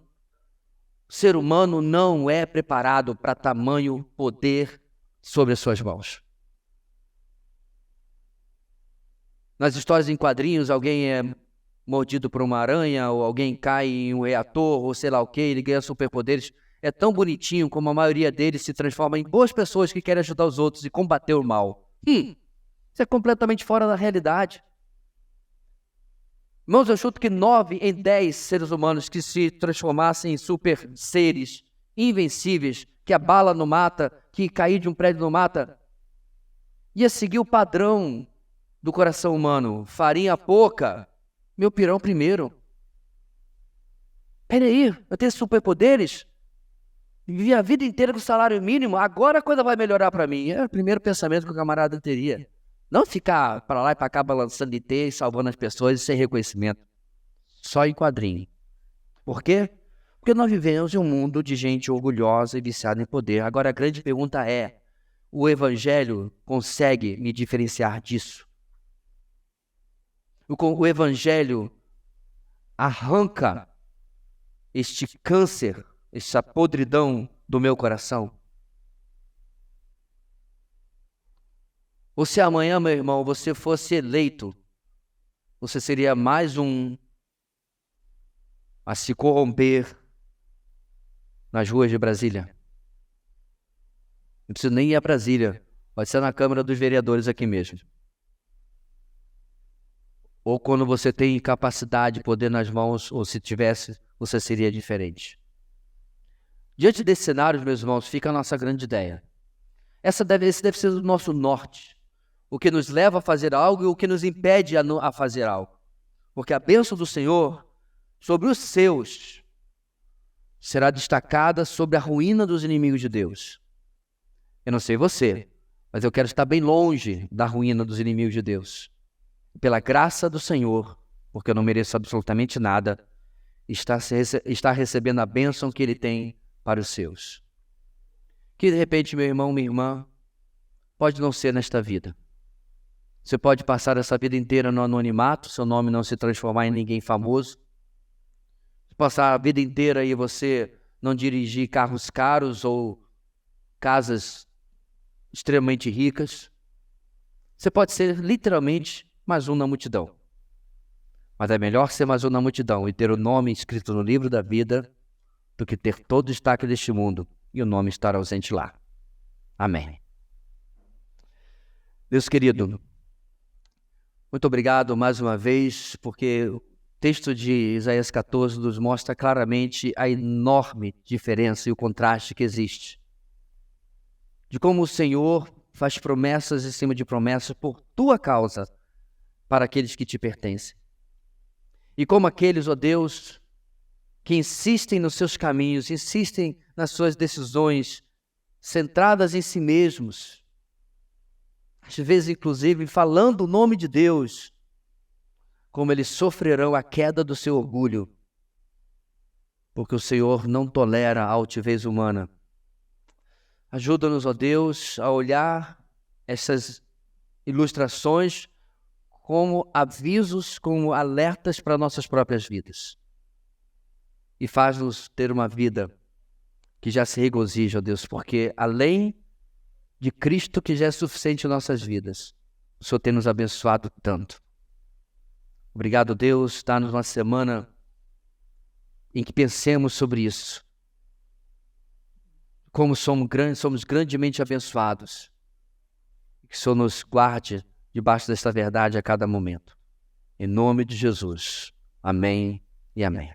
Speaker 1: o ser humano não é preparado para tamanho poder sobre as suas mãos. Nas histórias em quadrinhos, alguém é mordido por uma aranha, ou alguém cai em um reator, ou sei lá o que, ele ganha superpoderes. É tão bonitinho como a maioria deles se transforma em boas pessoas que querem ajudar os outros e combater o mal. Isso é completamente fora da realidade. Irmãos, eu chuto que 9 em 10 seres humanos que se transformassem em super seres invencíveis, que a bala não mata, que cair de um prédio não mata, ia seguir o padrão do coração humano. Farinha pouca, meu pirão primeiro. Peraí, eu tenho superpoderes? Vivi a vida inteira com salário mínimo, agora a coisa vai melhorar para mim. É o primeiro pensamento que o camarada teria. Não ficar para lá e para cá balançando de ter e salvando as pessoas sem reconhecimento. Só em quadrinho. Por quê? Porque nós vivemos em um mundo de gente orgulhosa e viciada em poder. Agora a grande pergunta é, o Evangelho consegue me diferenciar disso? O Evangelho arranca este câncer, essa podridão do meu coração? Ou se amanhã, meu irmão, você fosse eleito, você seria mais um a se corromper nas ruas de Brasília? Não preciso nem ir a Brasília, pode ser na Câmara dos Vereadores aqui mesmo. Ou quando você tem capacidade, poder nas mãos, ou se tivesse, você seria diferente. Diante desse cenário, meus irmãos, fica a nossa grande ideia. Esse deve ser o nosso norte. O que nos leva a fazer algo e o que nos impede a fazer algo. Porque a bênção do Senhor sobre os seus será destacada sobre a ruína dos inimigos de Deus. Eu não sei você, mas eu quero estar bem longe da ruína dos inimigos de Deus. Pela graça do Senhor, porque eu não mereço absolutamente nada, está recebendo a bênção que Ele tem para os seus. Que de repente, meu irmão, minha irmã, pode não ser nesta vida. Você pode passar essa vida inteira no anonimato, seu nome não se transformar em ninguém famoso. Passar a vida inteira e você não dirigir carros caros ou casas extremamente ricas. Você pode ser literalmente mais um na multidão. Mas é melhor ser mais um na multidão e ter o nome escrito no livro da vida do que ter todo o destaque deste mundo e o nome estar ausente lá. Amém. Deus querido, muito obrigado mais uma vez, porque o texto de Isaías 14 nos mostra claramente a enorme diferença e o contraste que existe. De como o Senhor faz promessas em cima de promessas por tua causa para aqueles que te pertencem. E como aqueles, ó Deus, que insistem nos seus caminhos, insistem nas suas decisões, centradas em si mesmos, às vezes, inclusive, falando o nome de Deus, como eles sofrerão a queda do seu orgulho, porque o Senhor não tolera a altivez humana. Ajuda-nos, ó Deus, a olhar essas ilustrações como avisos, como alertas para nossas próprias vidas. E faz-nos ter uma vida que já se regozija, ó Deus, porque além de Cristo, que já é suficiente em nossas vidas, o Senhor tem nos abençoado tanto. Obrigado, Deus, está-nos uma semana em que pensemos sobre isso. Como somos grandemente abençoados. Que o Senhor nos guarde debaixo desta verdade a cada momento. Em nome de Jesus. Amém e amém.